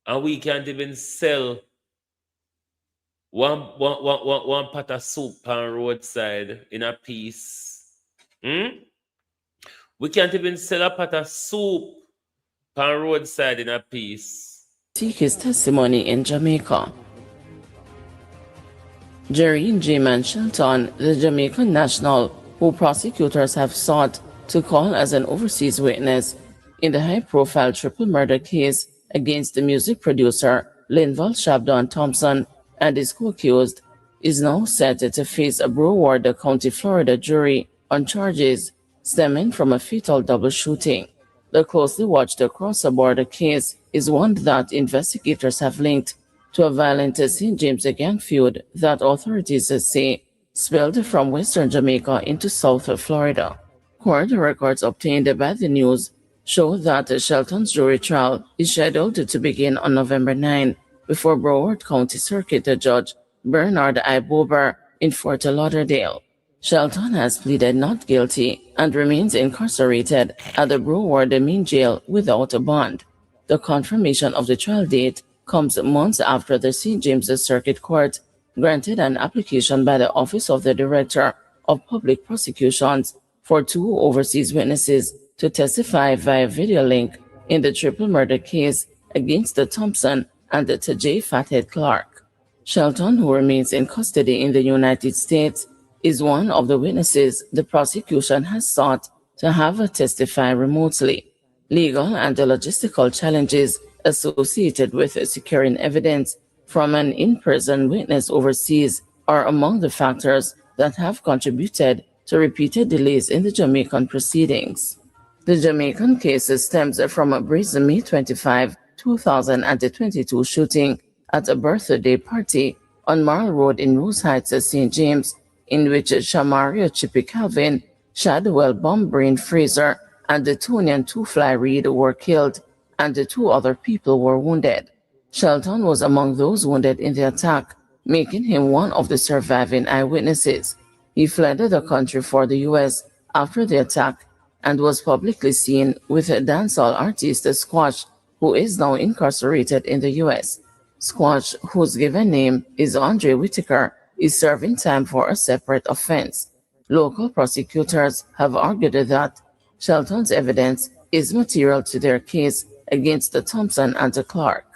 And we can't even sell one pot of soup on roadside in a piece. We can't even sell a pot of soup on roadside in a piece. Seek his testimony in Jamaica. Jerry J. Shelton, the Jamaican national who prosecutors have sought to call as an overseas witness in the high-profile triple murder case against the music producer Linval Shabdon Thompson and his co-accused, is now set to face a Broward County, Florida jury on charges stemming from a fatal double shooting. The closely watched cross-border case is one that investigators have linked to a violent St. James gang feud that authorities say spilled from western Jamaica into South Florida. Court records obtained by the news show that Shelton's jury trial is scheduled to begin on November 9 before Broward County Circuit Judge Bernard I. Bober in Fort Lauderdale. Shelton has pleaded not guilty and remains incarcerated at the Broward Main Jail without a bond. The confirmation of the trial date comes months after the St. James's Circuit Court granted an application by the Office of the Director of Public Prosecutions for 2 overseas witnesses to testify via video link in the triple murder case against the Thompson and the Tajay Fathead Clark. Shelton, who remains in custody in the United States, is one of the witnesses the prosecution has sought to have testify remotely. Legal and logistical challenges associated with securing evidence from an in-person witness overseas are among the factors that have contributed to repeated delays in the Jamaican proceedings. The Jamaican case stems from a brief May 25, 2022 shooting at a birthday party on Marl Road in Rose Heights, St. James, in which Shamaria Chippy Calvin, Shadwell Bombrain Fraser, and Tonian Two-Fly Reed were killed, and 2 other people were wounded. Shelton was among those wounded in the attack, making him one of the surviving eyewitnesses. He fled the country for the U.S. after the attack and was publicly seen with dancehall artist Squash, who is now incarcerated in the U.S. Squatch, whose given name is Andre Whitaker, is serving time for a separate offense. Local prosecutors have argued that Shelton's evidence is material to their case against Thompson and Clark.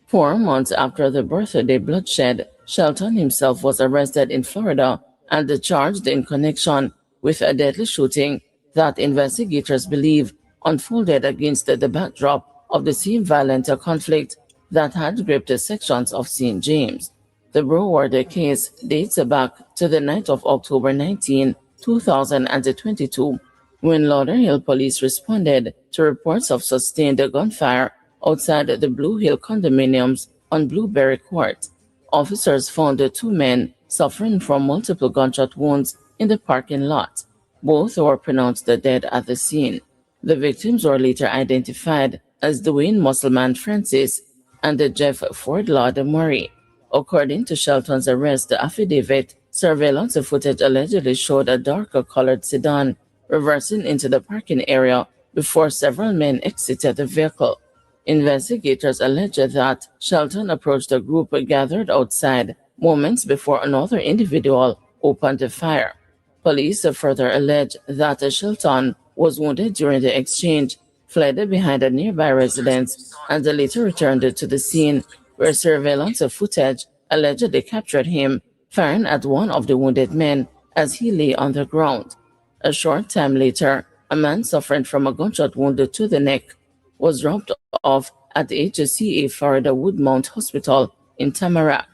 4 months after the birthday bloodshed, Shelton himself was arrested in Florida and charged in connection with a deadly shooting that investigators believe unfolded against the backdrop of the same violent conflict that had gripped sections of St. James. The Broward case dates back to the night of October 19, 2022, when Lauderhill police responded to reports of sustained gunfire outside the Blue Hill condominiums on Blueberry Court. Officers found the 2 men suffering from multiple gunshot wounds in the parking lot. Both were pronounced dead at the scene. The victims were later identified as Dwayne Musselman Francis and Jeff Fordlaw Murray. According to Shelton's arrest affidavit, surveillance footage allegedly showed a darker colored sedan reversing into the parking area before several men exited the vehicle. Investigators alleged that Shelton approached a group gathered outside moments before another individual opened fire. Police further alleged that Shelton was wounded during the exchange, fled behind a nearby residence, and later returned to the scene, where surveillance footage allegedly captured him firing at one of the wounded men as he lay on the ground. A short time later, a man suffering from a gunshot wound to the neck was dropped off at the HCA Florida Woodmount Hospital in Tamarack.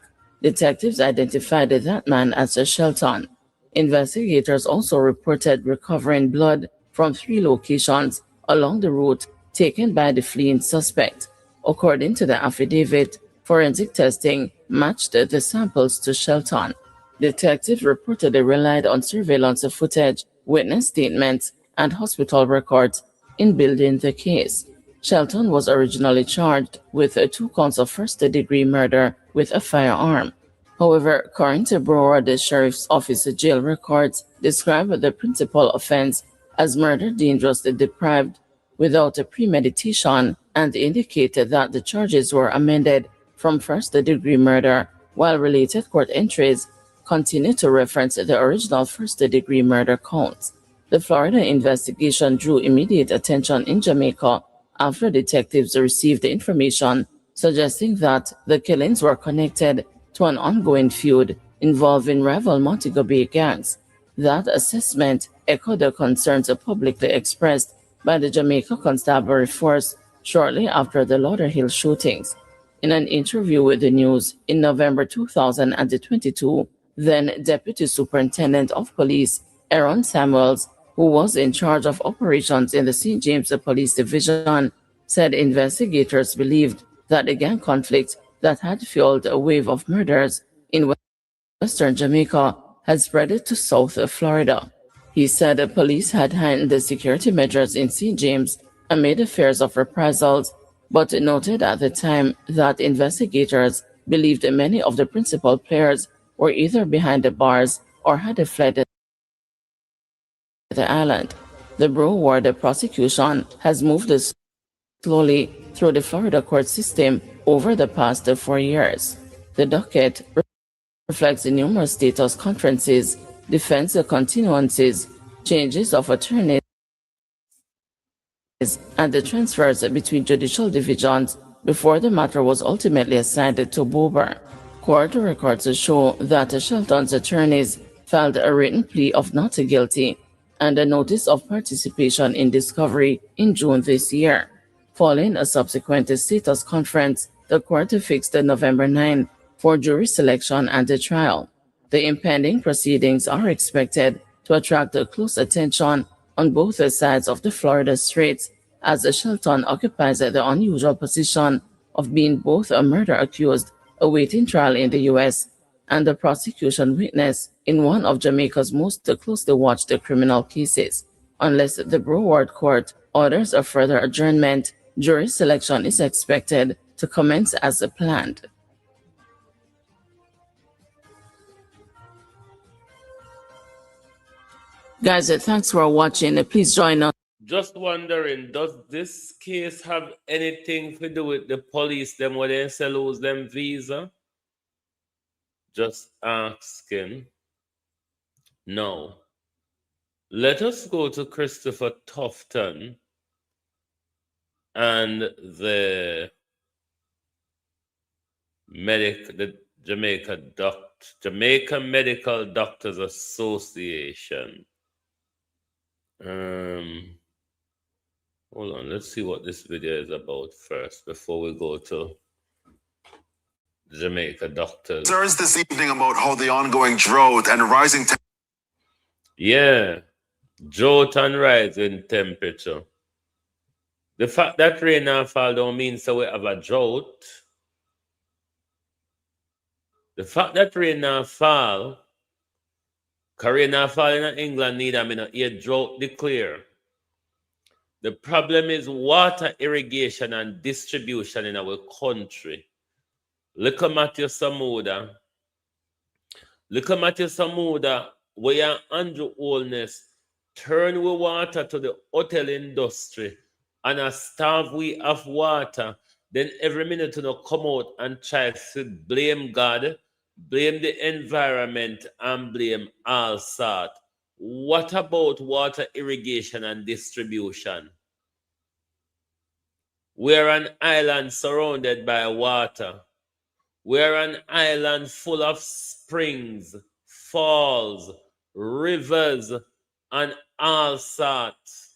Detectives identified that man as Shelton. Investigators also reported recovering blood from 3 locations along the route taken by the fleeing suspect. According to the affidavit, forensic testing matched the samples to Shelton. Detectives reportedly relied on surveillance footage, witness statements, and hospital records in building the case. Shelton was originally charged with 2 counts of first-degree murder with a firearm. However, current Broward Sheriff's Office jail records describe the principal offense as murder dangerously deprived without a premeditation and indicated that the charges were amended from first-degree murder, while related court entries continue to reference the original first-degree murder counts. The Florida investigation drew immediate attention in Jamaica after detectives received information suggesting that the killings were connected to an ongoing feud involving rival Montego Bay gangs. That assessment echoed the concerns publicly expressed by the Jamaica Constabulary Force shortly after the Lauderhill shootings. In an interview with the news in November 2022, then Deputy Superintendent of Police Aaron Samuels, who was in charge of operations in the St. James Police Division, said investigators believed that the gang conflict that had fueled a wave of murders in western Jamaica had spread to South Florida. He said the police had heightened the security measures in St. James amid fears of reprisals, but noted at the time that investigators believed many of the principal players were either behind the bars or had fled the island. The Broward prosecution has moved slowly through the Florida court system over the past 4 years. The docket reflects the numerous status conferences, defense continuances, changes of attorneys, and the transfers between judicial divisions before the matter was ultimately assigned to Bober. Court records show that Shelton's attorneys filed a written plea of not guilty and a notice of participation in discovery in June this year. Following a subsequent status conference, the court fixed November 9 for jury selection and the trial. The impending proceedings are expected to attract close attention on both sides of the Florida Straits, as Shelton occupies the unusual position of being both a murder accused awaiting trial in the U.S. and a prosecution witness in one of Jamaica's most closely watched criminal cases. Unless the Broward Court orders a further adjournment, jury selection is expected to commence as planned. Guys, thanks for watching. Please join us. just wondering, does this case have anything to do with the police, them when they say lose them visa? Just asking. No. Let us go to Christopher Tufton and the Jamaica Medical Doctors Association. Hold on, let's see what this video is about first before we go to Jamaica doctors. Concerns this evening about how the ongoing drought and rising drought and rising temperature. The fact that rain and fall don't mean so we have a drought. The fact that rain and fall, because rain and fall in England need a drought declare. The problem is water irrigation and distribution in our country. Look at Matthew Samuda. Look at Matthew Samuda, where Andrew Holness turn with water to the hotel industry and a starve we of water. Then every minute to come out and try to blame God, blame the environment, and blame all sort. What about water irrigation and distribution? We're an island surrounded by water. We're an island full of springs, falls, rivers, and all sorts.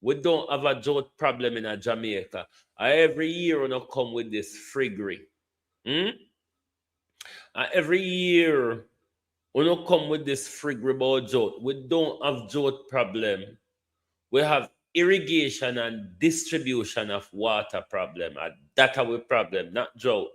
We don't have a drought problem in Jamaica. Every year we come with this friggery. Every year we come with this friggery about drought. We don't have drought problem. We have irrigation and distribution of water problem. And that's our problem, not drought.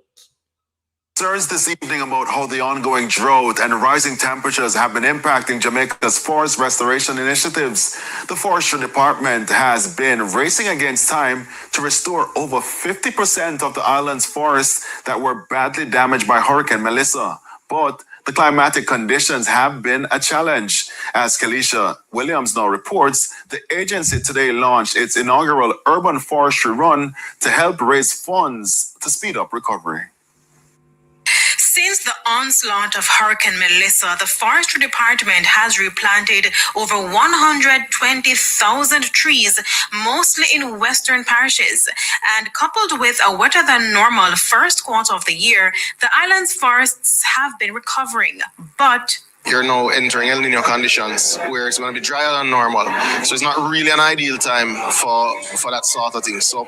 Concerns this evening about how the ongoing drought and rising temperatures have been impacting Jamaica's forest restoration initiatives. The Forestry Department has been racing against time to restore over 50% of the island's forests that were badly damaged by Hurricane Melissa. But the climatic conditions have been a challenge. As Kalisha Williams now reports, the agency today launched its inaugural urban forestry run to help raise funds to speed up recovery. Since the onslaught of Hurricane Melissa, the Forestry Department has replanted over 120,000 trees, mostly in western parishes. And coupled with a wetter than normal first quarter of the year, the island's forests have been recovering. But you're now entering El Nino conditions where it's going to be drier than normal. So it's not really an ideal time for that sort of thing. So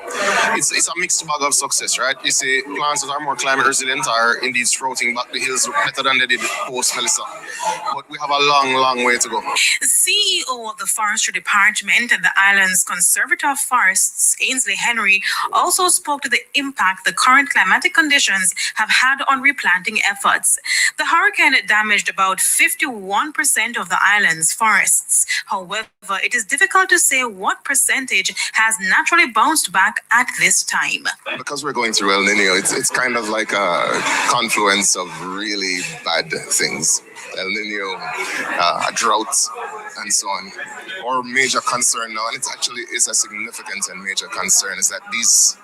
it's a mixed bag of success, right? You see, plants that are more climate resilient are indeed sprouting back the hills better than they did post-Melissa. But we have a long, long way to go. The CEO of the Forestry Department and the island's conservator of forests, Ainsley Henry, also spoke to the impact the current climatic conditions have had on replanting efforts. The hurricane damaged about 51% of the island's forests. However, it is difficult to say what percentage has naturally bounced back at this time. Because we're going through El Nino, it's kind of like a confluence of really bad things. El Nino, a drought, and so on. Our major concern now, and it's a significant and major concern, is that these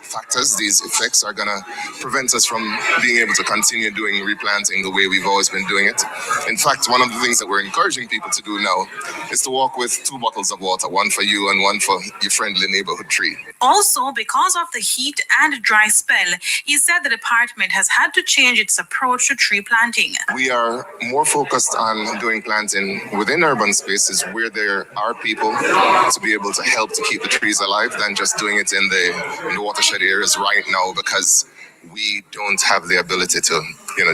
factors, these effects are going to prevent us from being able to continue doing replanting the way we've always been doing it. In fact, one of the things that we're encouraging people to do now is to walk with 2 bottles of water, one for you and one for your friendly neighborhood tree. Also, because of the heat and dry spell, he said the department has had to change its approach to tree planting. We are more focused on doing planting within urban spaces where there are people to be able to help to keep the trees alive than just doing it in the watershed areas right now, because we don't have the ability to,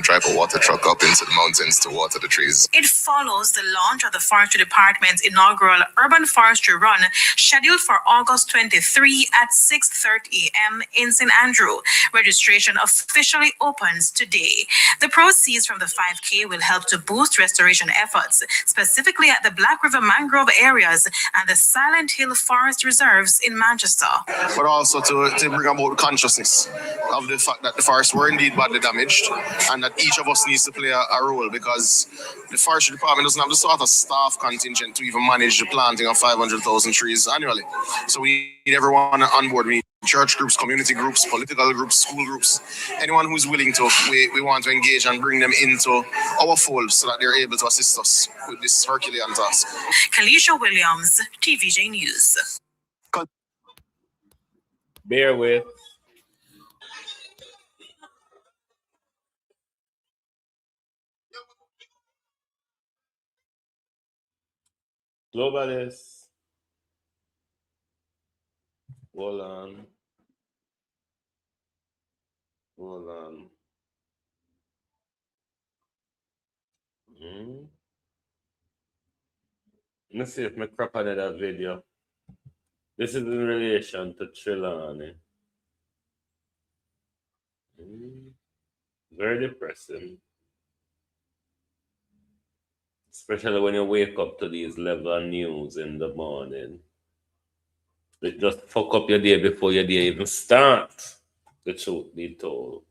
drive a water truck up into the mountains to water the trees. It follows the launch of the Forestry Department's inaugural Urban Forestry Run, scheduled for August 23 at 6:30 a.m. in St. Andrew. Registration officially opens today. The proceeds from the 5K will help to boost restoration efforts, specifically at the Black River mangrove areas and the Silent Hill Forest Reserves in Manchester. But also to bring about consciousness of the fact that the forests were indeed badly damaged, and that each of us needs to play a role, because the forestry department doesn't have the sort of staff contingent to even manage the planting of 500,000 trees annually. So we need everyone on board. We need church groups, community groups, political groups, school groups, anyone who's willing to, we want to engage and bring them into our fold so that they're able to assist us with this Herculean task. Kalisha Williams, TVJ News. Bear with. Globalist. Hold on. Hold on. Let's see if I crop another video. This is in relation to Trelawney. Very depressing. Especially when you wake up to these level of news in the morning. It just fuck up your day before your day even starts. The truth be told.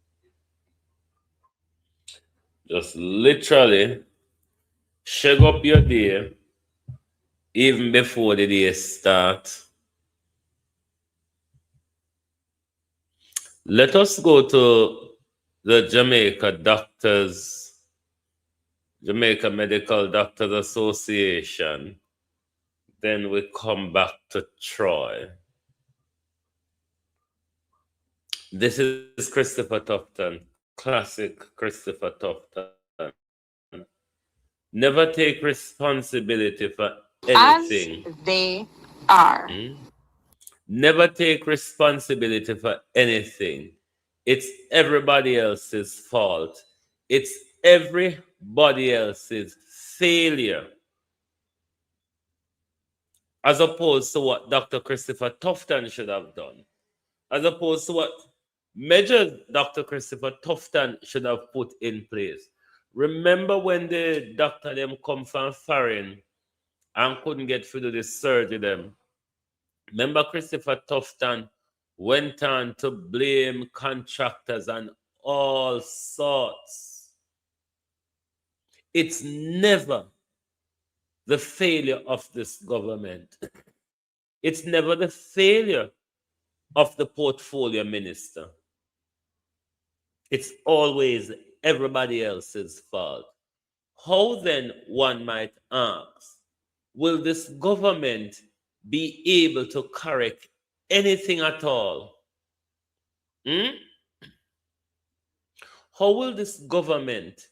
Just literally shake up your day even before the day starts. Let us go to the Jamaica Medical Doctors Association. Then we come back to Troy. This is Christopher Tufton, classic Christopher Tufton. Never take responsibility for anything. As they are. Never take responsibility for anything. It's everybody else's fault. It's everybody else's failure. As opposed to what Dr. Christopher Tufton should have done. As opposed to what measures Dr. Christopher Tufton should have put in place. Remember when the doctor them come from foreign and couldn't get through to the surgery them? Remember Christopher Tufton went on to blame contractors and all sorts. It's never the failure of this government. It's never the failure of the portfolio minister. It's always everybody else's fault. How then, one might ask, will this government be able to correct anything at all? How will this government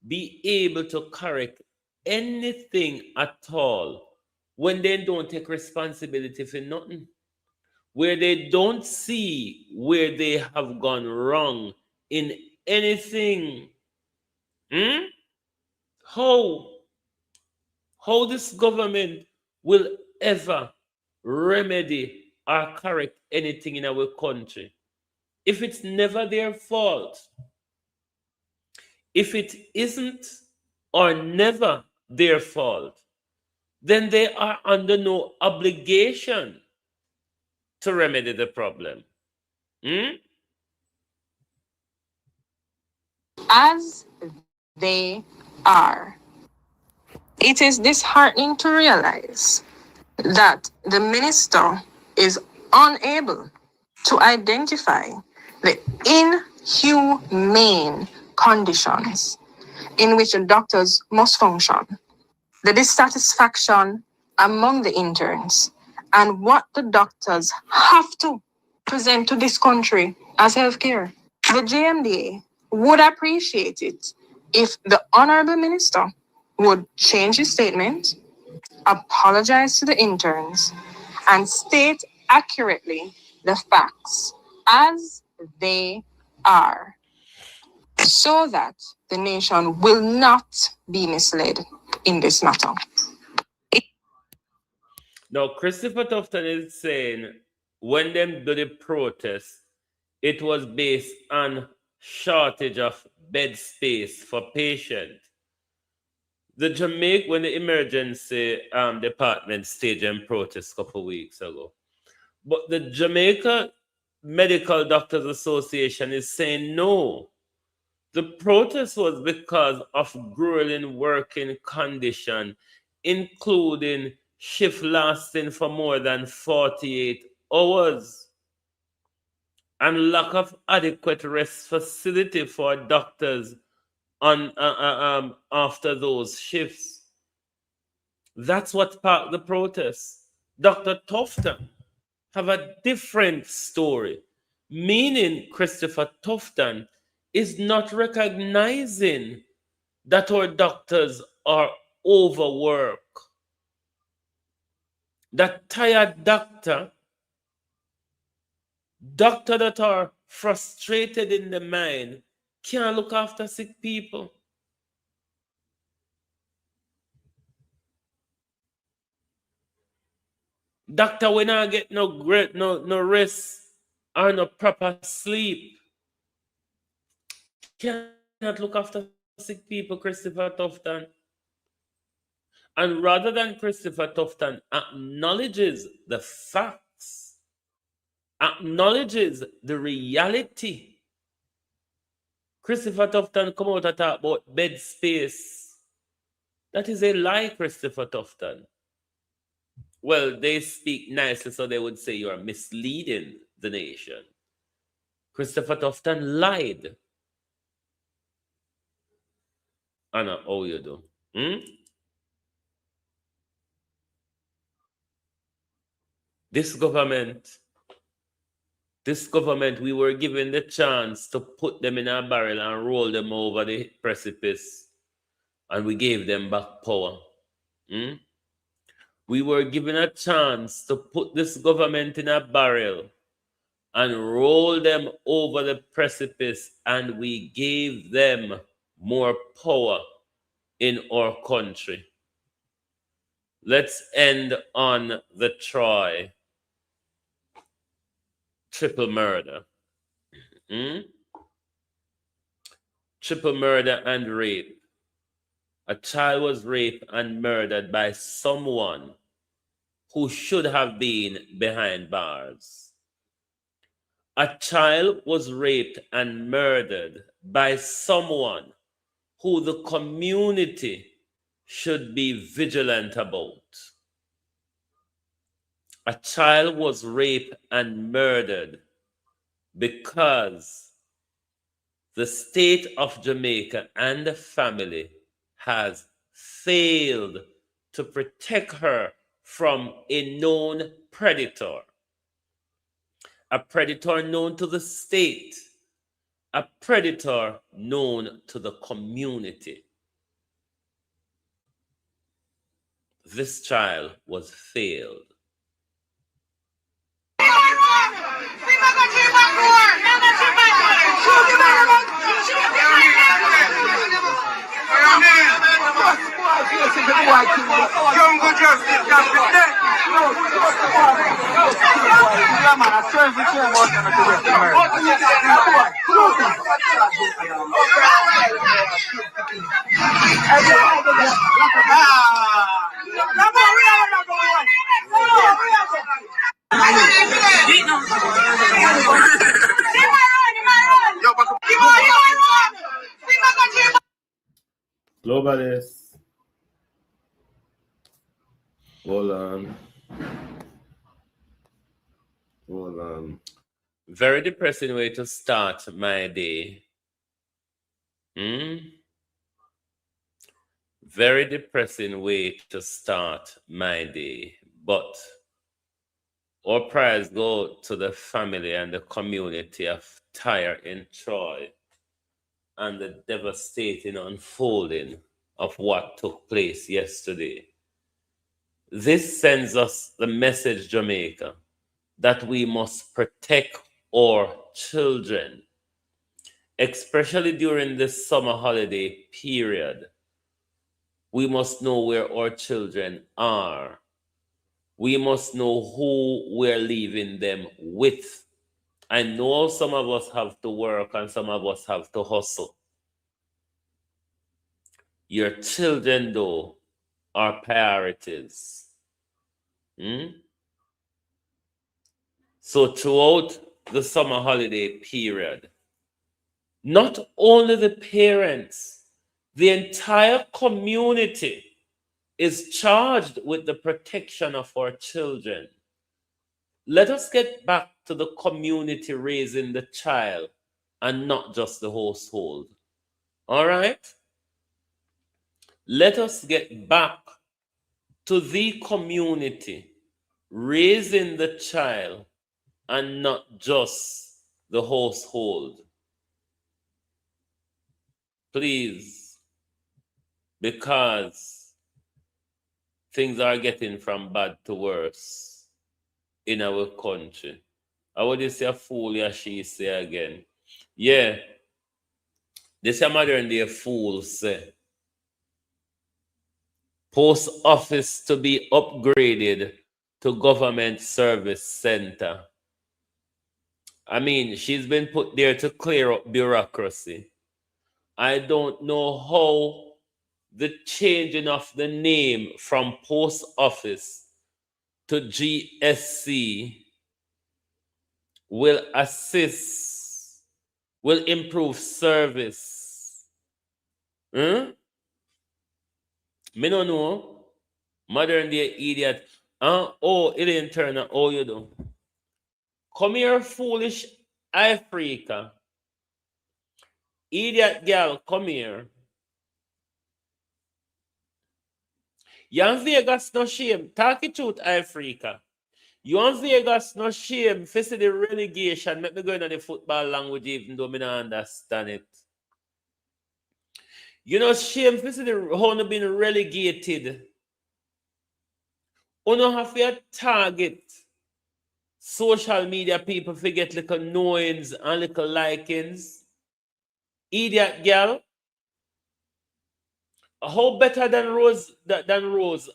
be able to correct anything at all when they don't take responsibility for nothing? Where they don't see where they have gone wrong in anything? How this government will ever remedy or correct anything in our country if it's never their fault? If it isn't or never their fault, then they are under no obligation to remedy the problem. As they are. It is disheartening to realize that the minister is unable to identify the inhumane conditions in which the doctors must function, the dissatisfaction among the interns, and what the doctors have to present to this country as healthcare. The JMDA would appreciate it if the Honorable Minister would change his statement, apologize to the interns, and state accurately the facts as they are, so that the nation will not be misled in this matter. Now, Christopher Tufton is saying when them do the protest, it was based on shortage of bed space for patients. The Jamaica, when the emergency department staged and protest a couple weeks ago, but the Jamaica Medical Doctors Association is saying no. The protest was because of grueling working condition, including shift lasting for more than 48 hours and lack of adequate rest facility for doctors on after those shifts. That's what sparked the protest. Dr. Tufton have a different story, meaning Christopher Tufton is not recognizing that our doctors are overworked. That tired doctor that are frustrated in the mind, can't look after sick people. Doctor, we not get no rest or no proper sleep. Cannot look after sick people, Christopher Tufton. And rather than Christopher Tufton acknowledges the facts, acknowledges the reality, Christopher Tufton come out and talk about bed space. That is a lie, Christopher Tufton. Well, they speak nicely, so they would say you are misleading the nation. Christopher Tufton lied. Anna, how you do? This government, we were given the chance to put them in a barrel and roll them over the precipice, and we gave them back power. We were given a chance to put this government in a barrel and roll them over the precipice, and we gave them more power in our country. Let's end on the Troy triple murder. Triple murder and rape. A child was raped and murdered by someone who should have been behind bars. A child was raped and murdered by someone who the community should be vigilant about. A child was raped and murdered because the state of Jamaica and the family has failed to protect her from a known predator. A predator known to the state, a predator known to the community. This child was failed. Globalist. Hold on. Very depressing way to start my day. Very depressing way to start my day. But our prayers go to the family and the community of Tyre in Troy and the devastating unfolding of what took place yesterday. This sends us the message, Jamaica, that we must protect our children, especially during this summer holiday period. We must know where our children are. We must know who we're leaving them with. I know some of us have to work and some of us have to hustle. Your children, though, are priorities. So throughout the summer holiday period. Not only the parents, the entire community is charged with the protection of our children. Let us get back to the community raising the child and not just the household. All right? Let us get back to the community raising the child and not just the household. Please, because things are getting from bad to worse in our country. I would say a fool, yeah, she say again. Yeah, this is modern day fool say. Post office to be upgraded to government service center. I mean, she's been put there to clear up bureaucracy. I don't know how the changing of the name from post office to GSC will assist, will improve service. Me no know. Modern day idiot. Oh, Elaine Turner, oh you do. Come here, foolish Africa. Idiot girl, come here. You and Vegas no shame. Talk it truth, Africa. You and Vegas no shame. Face the relegation. Make me go into the football language even though I don't understand it. You know shame face the how no been relegated. You don't have to target social media people forget little knowings and little likings. Idiot girl. How better than Rose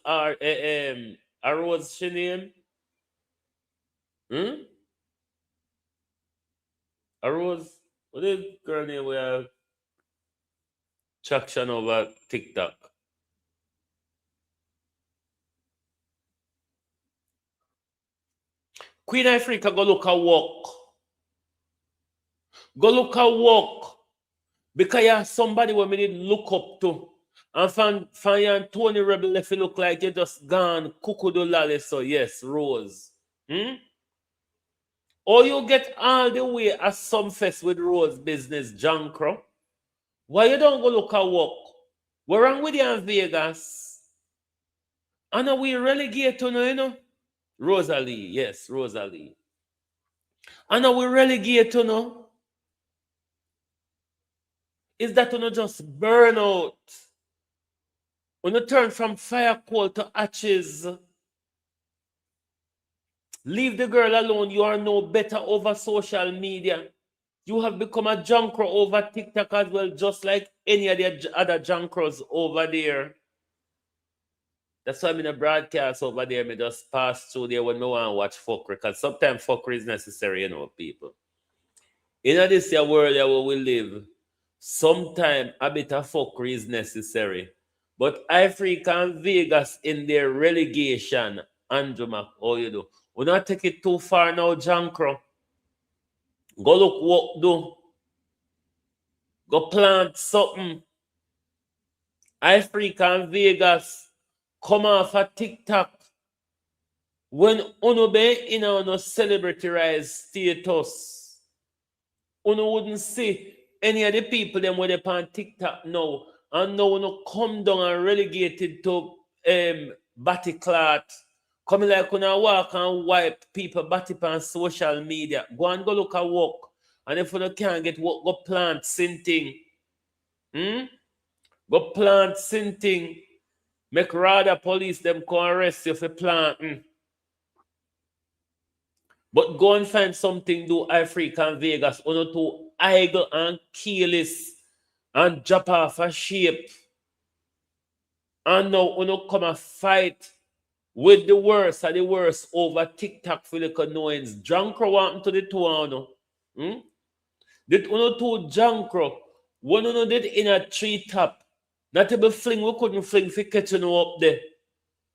or a Rose she name? A Rose, what is girl name we have traction over TikTok? Queen Africa, go look at walk. Go look at walk. Because you have somebody where we need look up to. And fan you and Tony Rebel if you look like you just gone cuckoo do lolly, so yes, Rose. Or you get all the way at some fest with Rose business, Jankro. Why you don't go look at walk? We're wrong with you in Vegas. And we relegate to you know? Rosalie, yes, Rosalie. And we relegate to know? Is that you know just burn out? When you turn from fire coal to ashes, leave the girl alone. You are no better over social media. You have become a junkro over TikTok as well, just like any of the other junkros over there. That's why I'm in a broadcast over there. Me just pass through there when no one watch fuckery, because sometimes fuckery is necessary, you know, people. In this world where we live, sometimes a bit of fuckery is necessary. But Africa and Vegas in their relegation, Andrew Mac, how you do? We not take it too far now, Jankro. Go look what do. Go plant something. Africa and Vegas come off a TikTok. When uno be in a celebrity-rise status, uno wouldn't see any of the people them where they on TikTok now. And now uno come down and relegated to body clot. Coming like uno walk and wipe people body on social media. Go and go look at work. And if you can't get work, go plant sinting. Go plant sinting. Make rather police them come arrest you for planting. But go and find something do Africa and Vegas. Uno to idle and careless and drop off a shape. And now uno come and fight with the worst of the worst over TikTok for the knowings. Jankro want to the two uno. Did uno two Jankro. One uno did in a tree top. Not to be fling, we couldn't fling for catching up there.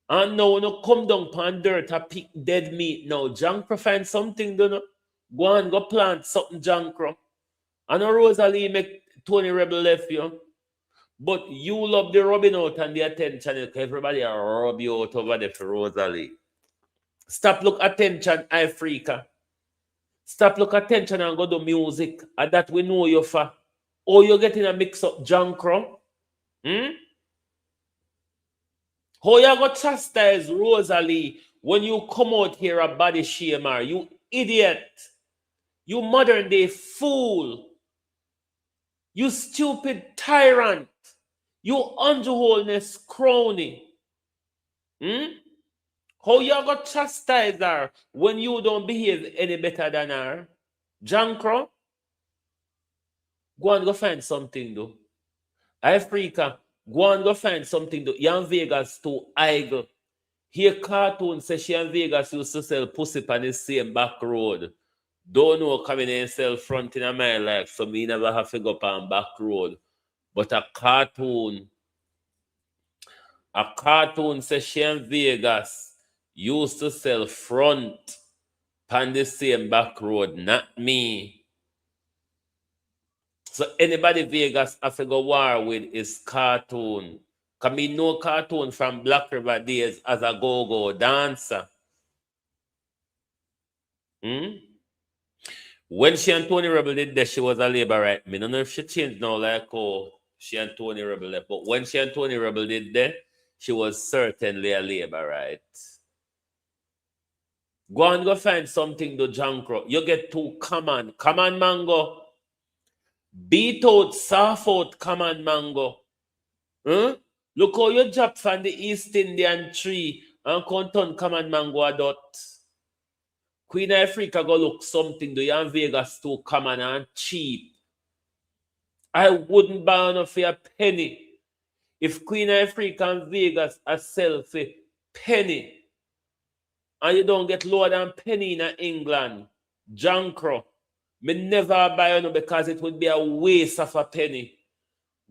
And now uno come down pan dirt and pick dead meat now. Jankro find something, don't know. Go and go plant something jankro. And Rosalie make Tony Rebel left you. But you love the rubbing out and the attention. Everybody rub you out over there for Rosalie. Stop look attention, Africa. Stop look attention and go to music. And that we know you for. Oh, you're getting a mix up jankro. How you go chastise Rosalie when you come out here a body shamer? You idiot. You modern day fool. You stupid tyrant. You underholdness crony. How you go chastise her when you don't behave any better than her? Jankro? Go and go find something though. Africa, go and go find something though. Young Vegas too idle. Here cartoon says she and Vegas used to sell pussy on the same back road. Don't know coming in and sell front in my life, so me never have to go up on back road. But a cartoon says she and Vegas used to sell front on the same back road, not me. So anybody Vegas have to go war with is cartoon. Because me know cartoon from Black River days as a go-go dancer. When she and Tony Rebel did that, she was a labor right. Me don't know if she changed now like oh she and Tony Rebel left. But when she and Tony Rebel did that, she was certainly a labor right. Go and go find something to jankro. You get too common. Come on, mango. Beat out, soft out, come on, mango. Look how you drop from the East Indian tree and come on, mango a dot. Queen Africa go look something do you and Vegas too common and cheap. I wouldn't buy enough for a penny. If Queen Africa and Vegas are sell for penny and you don't get lower than penny in England, jankro, me never buy no because it would be a waste of a penny.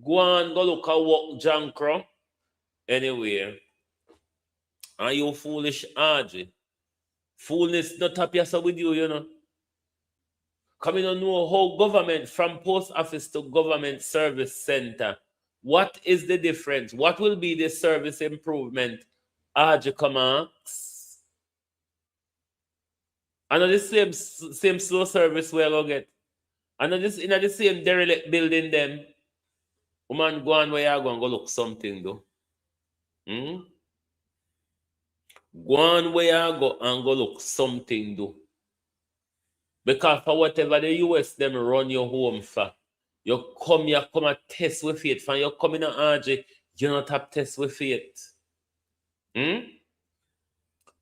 Go and go look at what jankro. Anyway, are you foolish, RJ? Foolness not happy with you, you know. Come in and know how government from post office to government service center. What is the difference? What will be the service improvement? RJ commands. I know the same slow service where I get. I know this in the same derelict building them. Woman go on where you go and go look something though. Go on where you go and go look something do. Because for whatever the US them run your home for, you come a test with it. From you come in a RJ, you not have test with it.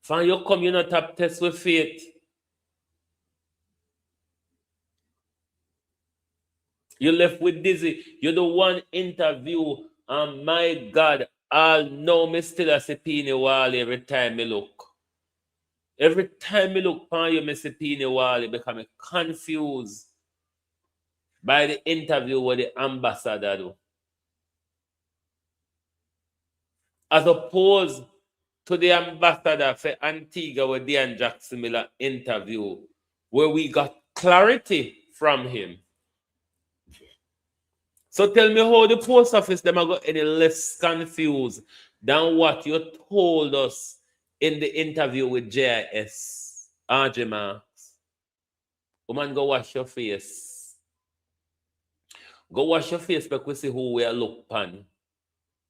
From you come, you not have test with it. You left with dizzy. You do one interview, and my God, I'll know me still a Sepini wall every time me look. Every time me look on you, me Sepini wall, I become confused by the interview with the ambassador do. As opposed to the ambassador for Antigua with Dan Jackson Miller interview, where we got clarity from him. So tell me how the post office them are got any less confused than what you told us in the interview with JIS. RJ Marks. Woman, go wash your face. Go wash your face make we see who we are look pan.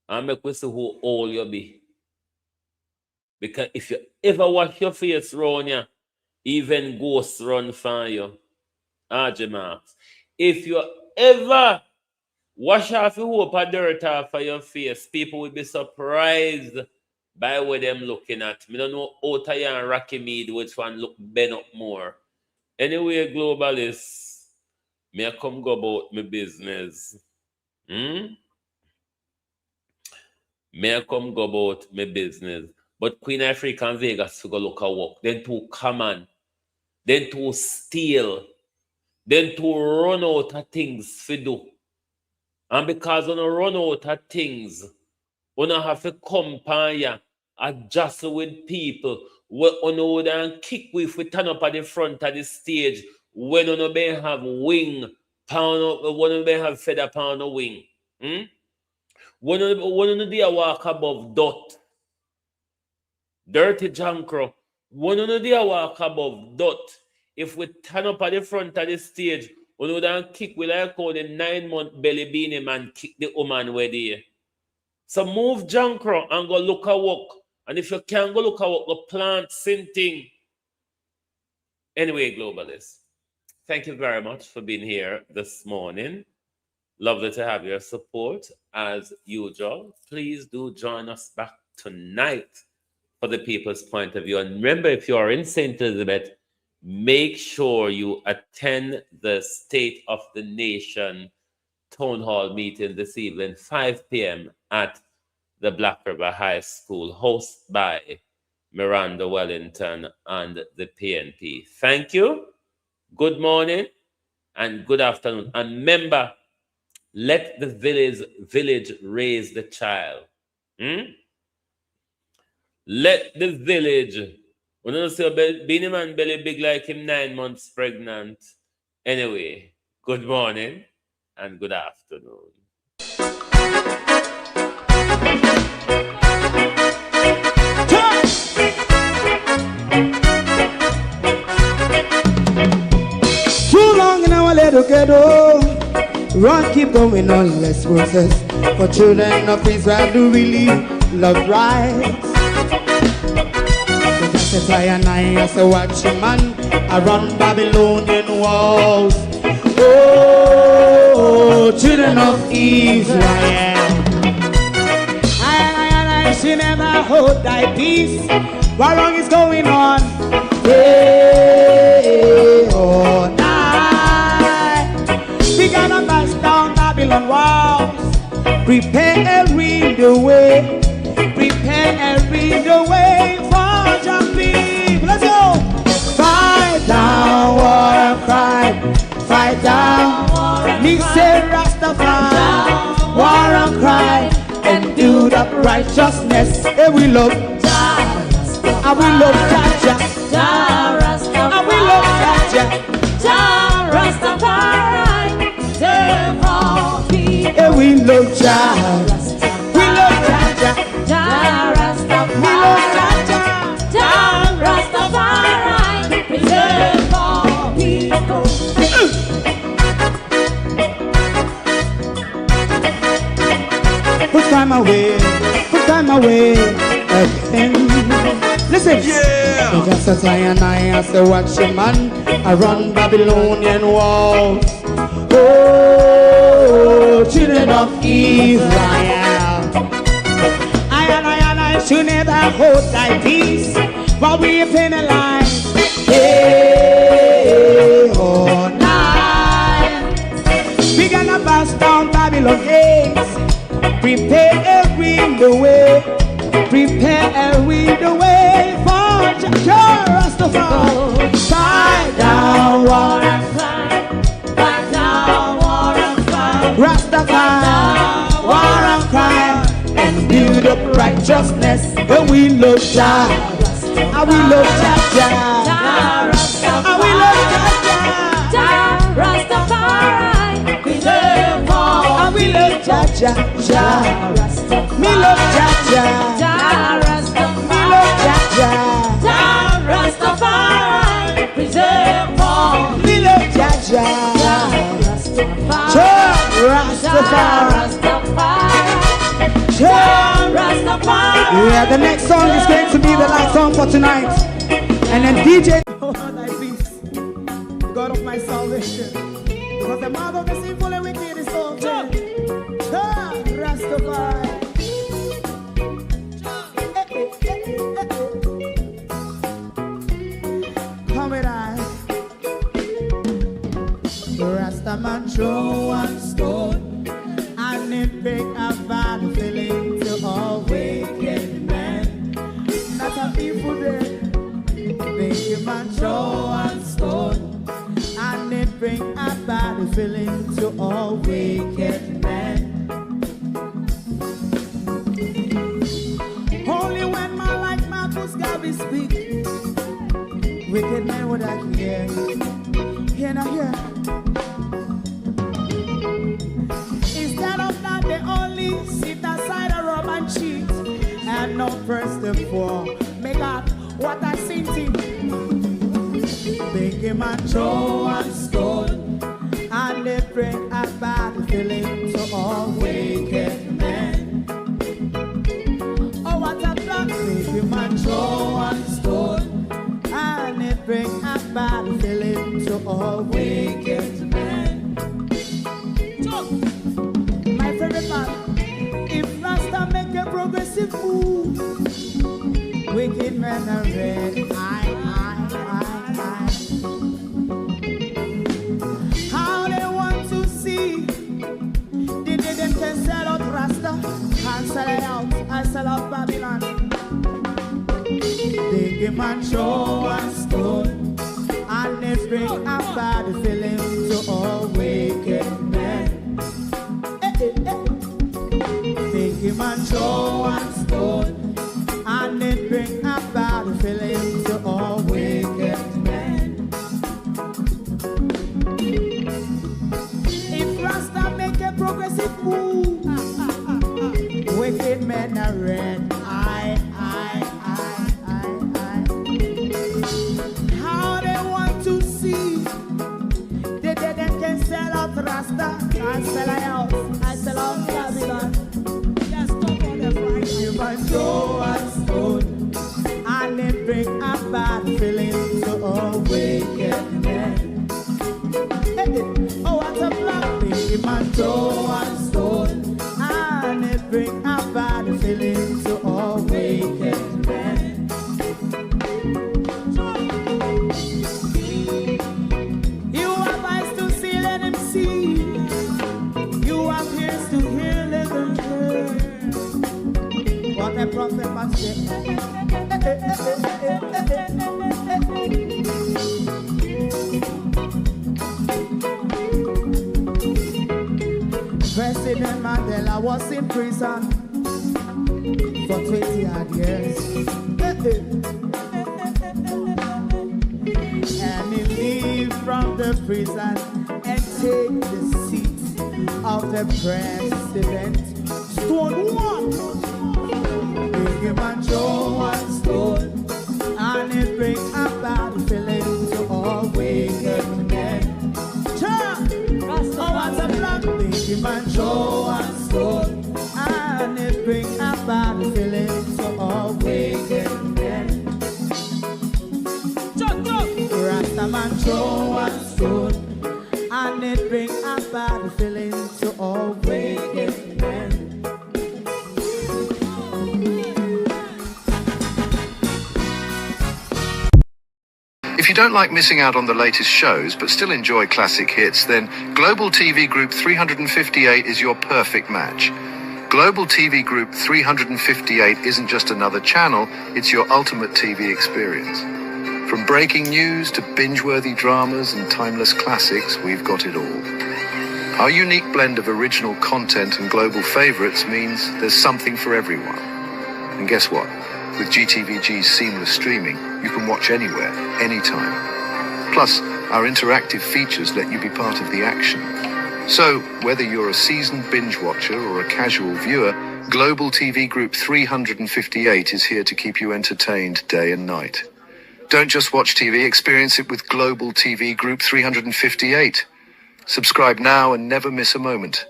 And make we see who all you be. Because if you ever wash your face round you, even ghosts run from you. RJ Marks. If you ever wash off your hope of dirt off of your face, people will be surprised by what them looking at. Me don't know Otaya and Rocky Mead which one look bent up more. Anyway, globalists, me I come go about my business. Me I come go about my business. But Queen Africa and Vegas to go look at work. Then to common. Then to steal. Then to run out of things to do. And because when you run out of things, when you have to come pan ya, adjust with people, when you would and kick with we turn up at the front of the stage, when you may have wing, pound, when you may have feather pound of wing. When you dey walk above dot, dirty jankro, when you dey walk above dot, if we turn up at the front of the stage, when you don't kick, we like how the 9-month belly beanie man kick the woman where they. So move jankro and go look a walk. And if you can't go look a walk, go plant thing. Anyway, globalists, thank you very much for being here this morning. Lovely to have your support as usual. Please do join us back tonight for the People's Point of View. And remember, if you are in St. Elizabeth, make sure you attend the State of the Nation Town Hall meeting this evening, 5 p.m. at the Black River High School, hosted by Miranda Wellington and the PNP. Thank you. Good morning and good afternoon. And remember, let the village raise the child. Let the village. We don't say Beanie Man belly big like him 9 months pregnant. Anyway, good morning and good afternoon. Too long in our little ghetto. Run, keep going on, less process. For children of Israel do really love rights. So just as I and I as a watching man around Babylonian walls. Oh, children of Israel. I should never hold thy peace. What wrong is going on? Hey, oh, we gonna bust down Babylon walls. Prepare the way. Prepare the way for your people. Let's go. Fight down, war and crime. Fight down, me say Rastafari. War and crime and do the righteousness. And we love Jah. And we love Jah. And we love Jah. Jah Rastafari. And we love Jah. We love Jah. Jah Rastafari. We love Jah. Jah Rastafari. Preserve all people. Put time away again. Listen. Yeah. Just as I and I as a watching man, I run Babylonian walls. Oh, children of Israel. I and I should never hold thy peace while we penalize. Hey, oh, night. We gonna bust down Babylon gates. Prepare the way. Prepare the way for Jah Rastafari. Fight down, war and crime. Fight down, war and crime. Rastafari, war and crime. And build up righteousness. And we love Jah. And we love Jah. And we love Jah. Rastafari. Preserve all. And we love Jah. Me love Jah. Me love Jah. Rastafari. Preserve all. Me love Jah. Rastafari. Yeah, the next song is going to be the last song for tonight. And then DJ, oh, thy peace, God of my salvation. Because the mouth of the sinful and wicked is open. Rastafari. Come with us. Rastaman throw one stone and it break a bad feeling to all wicked men. That's a people there. Make a man throw one stone and it bring a bad feeling to all wicked men. Only when man like Marcus Garvey speak, wicked men would I hear. Can I hear? Instead of that, they only sit aside a rub and cheat and not press the floor. Make up what I sing to. Big him and throw and stone, and they bring a bad feeling to all wicked men. Oh, what a block! Big him and throw and stone, and they bring a bad feeling to all wicked men. My favorite part, if Rasta make a progressive move, wicked men are red. How they want to see, they can sell out Rasta and sell it out, I sell out Babylon. They give man show and stone, and they bring a bad feeling to all wicked men. They give man show and stone, and they bring a bad feeling to all wicked men. If Rasta make a progressive move, wicked men are red. How they want to see, they can sell out Rasta, I sell out, I sell out Babylon. Just stop on the front. You might throw and stone, and they bring a bad feeling to all wicked men. Oh, what a black thing, you might throw and stone, and they bring a bad feeling to all wicked men. You have eyes to see, let him see. You have ears to hear, let them hear. What a prophet must say. President Mandela was in prison for 20 odd years. And he leave from the prison and take the seat of the president. Stone one. Big him and throw and stone, and it bring a bad feeling to all wicked men. Oh, what a black. Big him and throw and stone, and it bring a bad feeling to all wicked men. Rastaman throw and stone, and it bring a bad feeling to all wicked men. If you don't like missing out on the latest shows but still enjoy classic hits, then Global TV Group 358 is your perfect match. Global TV Group 358 isn't just another channel, it's your ultimate TV experience. From breaking news to binge-worthy dramas and timeless classics, we've got it all. Our unique blend of original content and global favorites means there's something for everyone. And guess what? With GTVG's seamless streaming, you can watch anywhere, anytime. Plus, our interactive features let you be part of the action. So, whether you're a seasoned binge watcher or a casual viewer, Global TV Group 358 is here to keep you entertained day and night. Don't just watch TV, experience it with Global TV Group 358. Subscribe now and never miss a moment.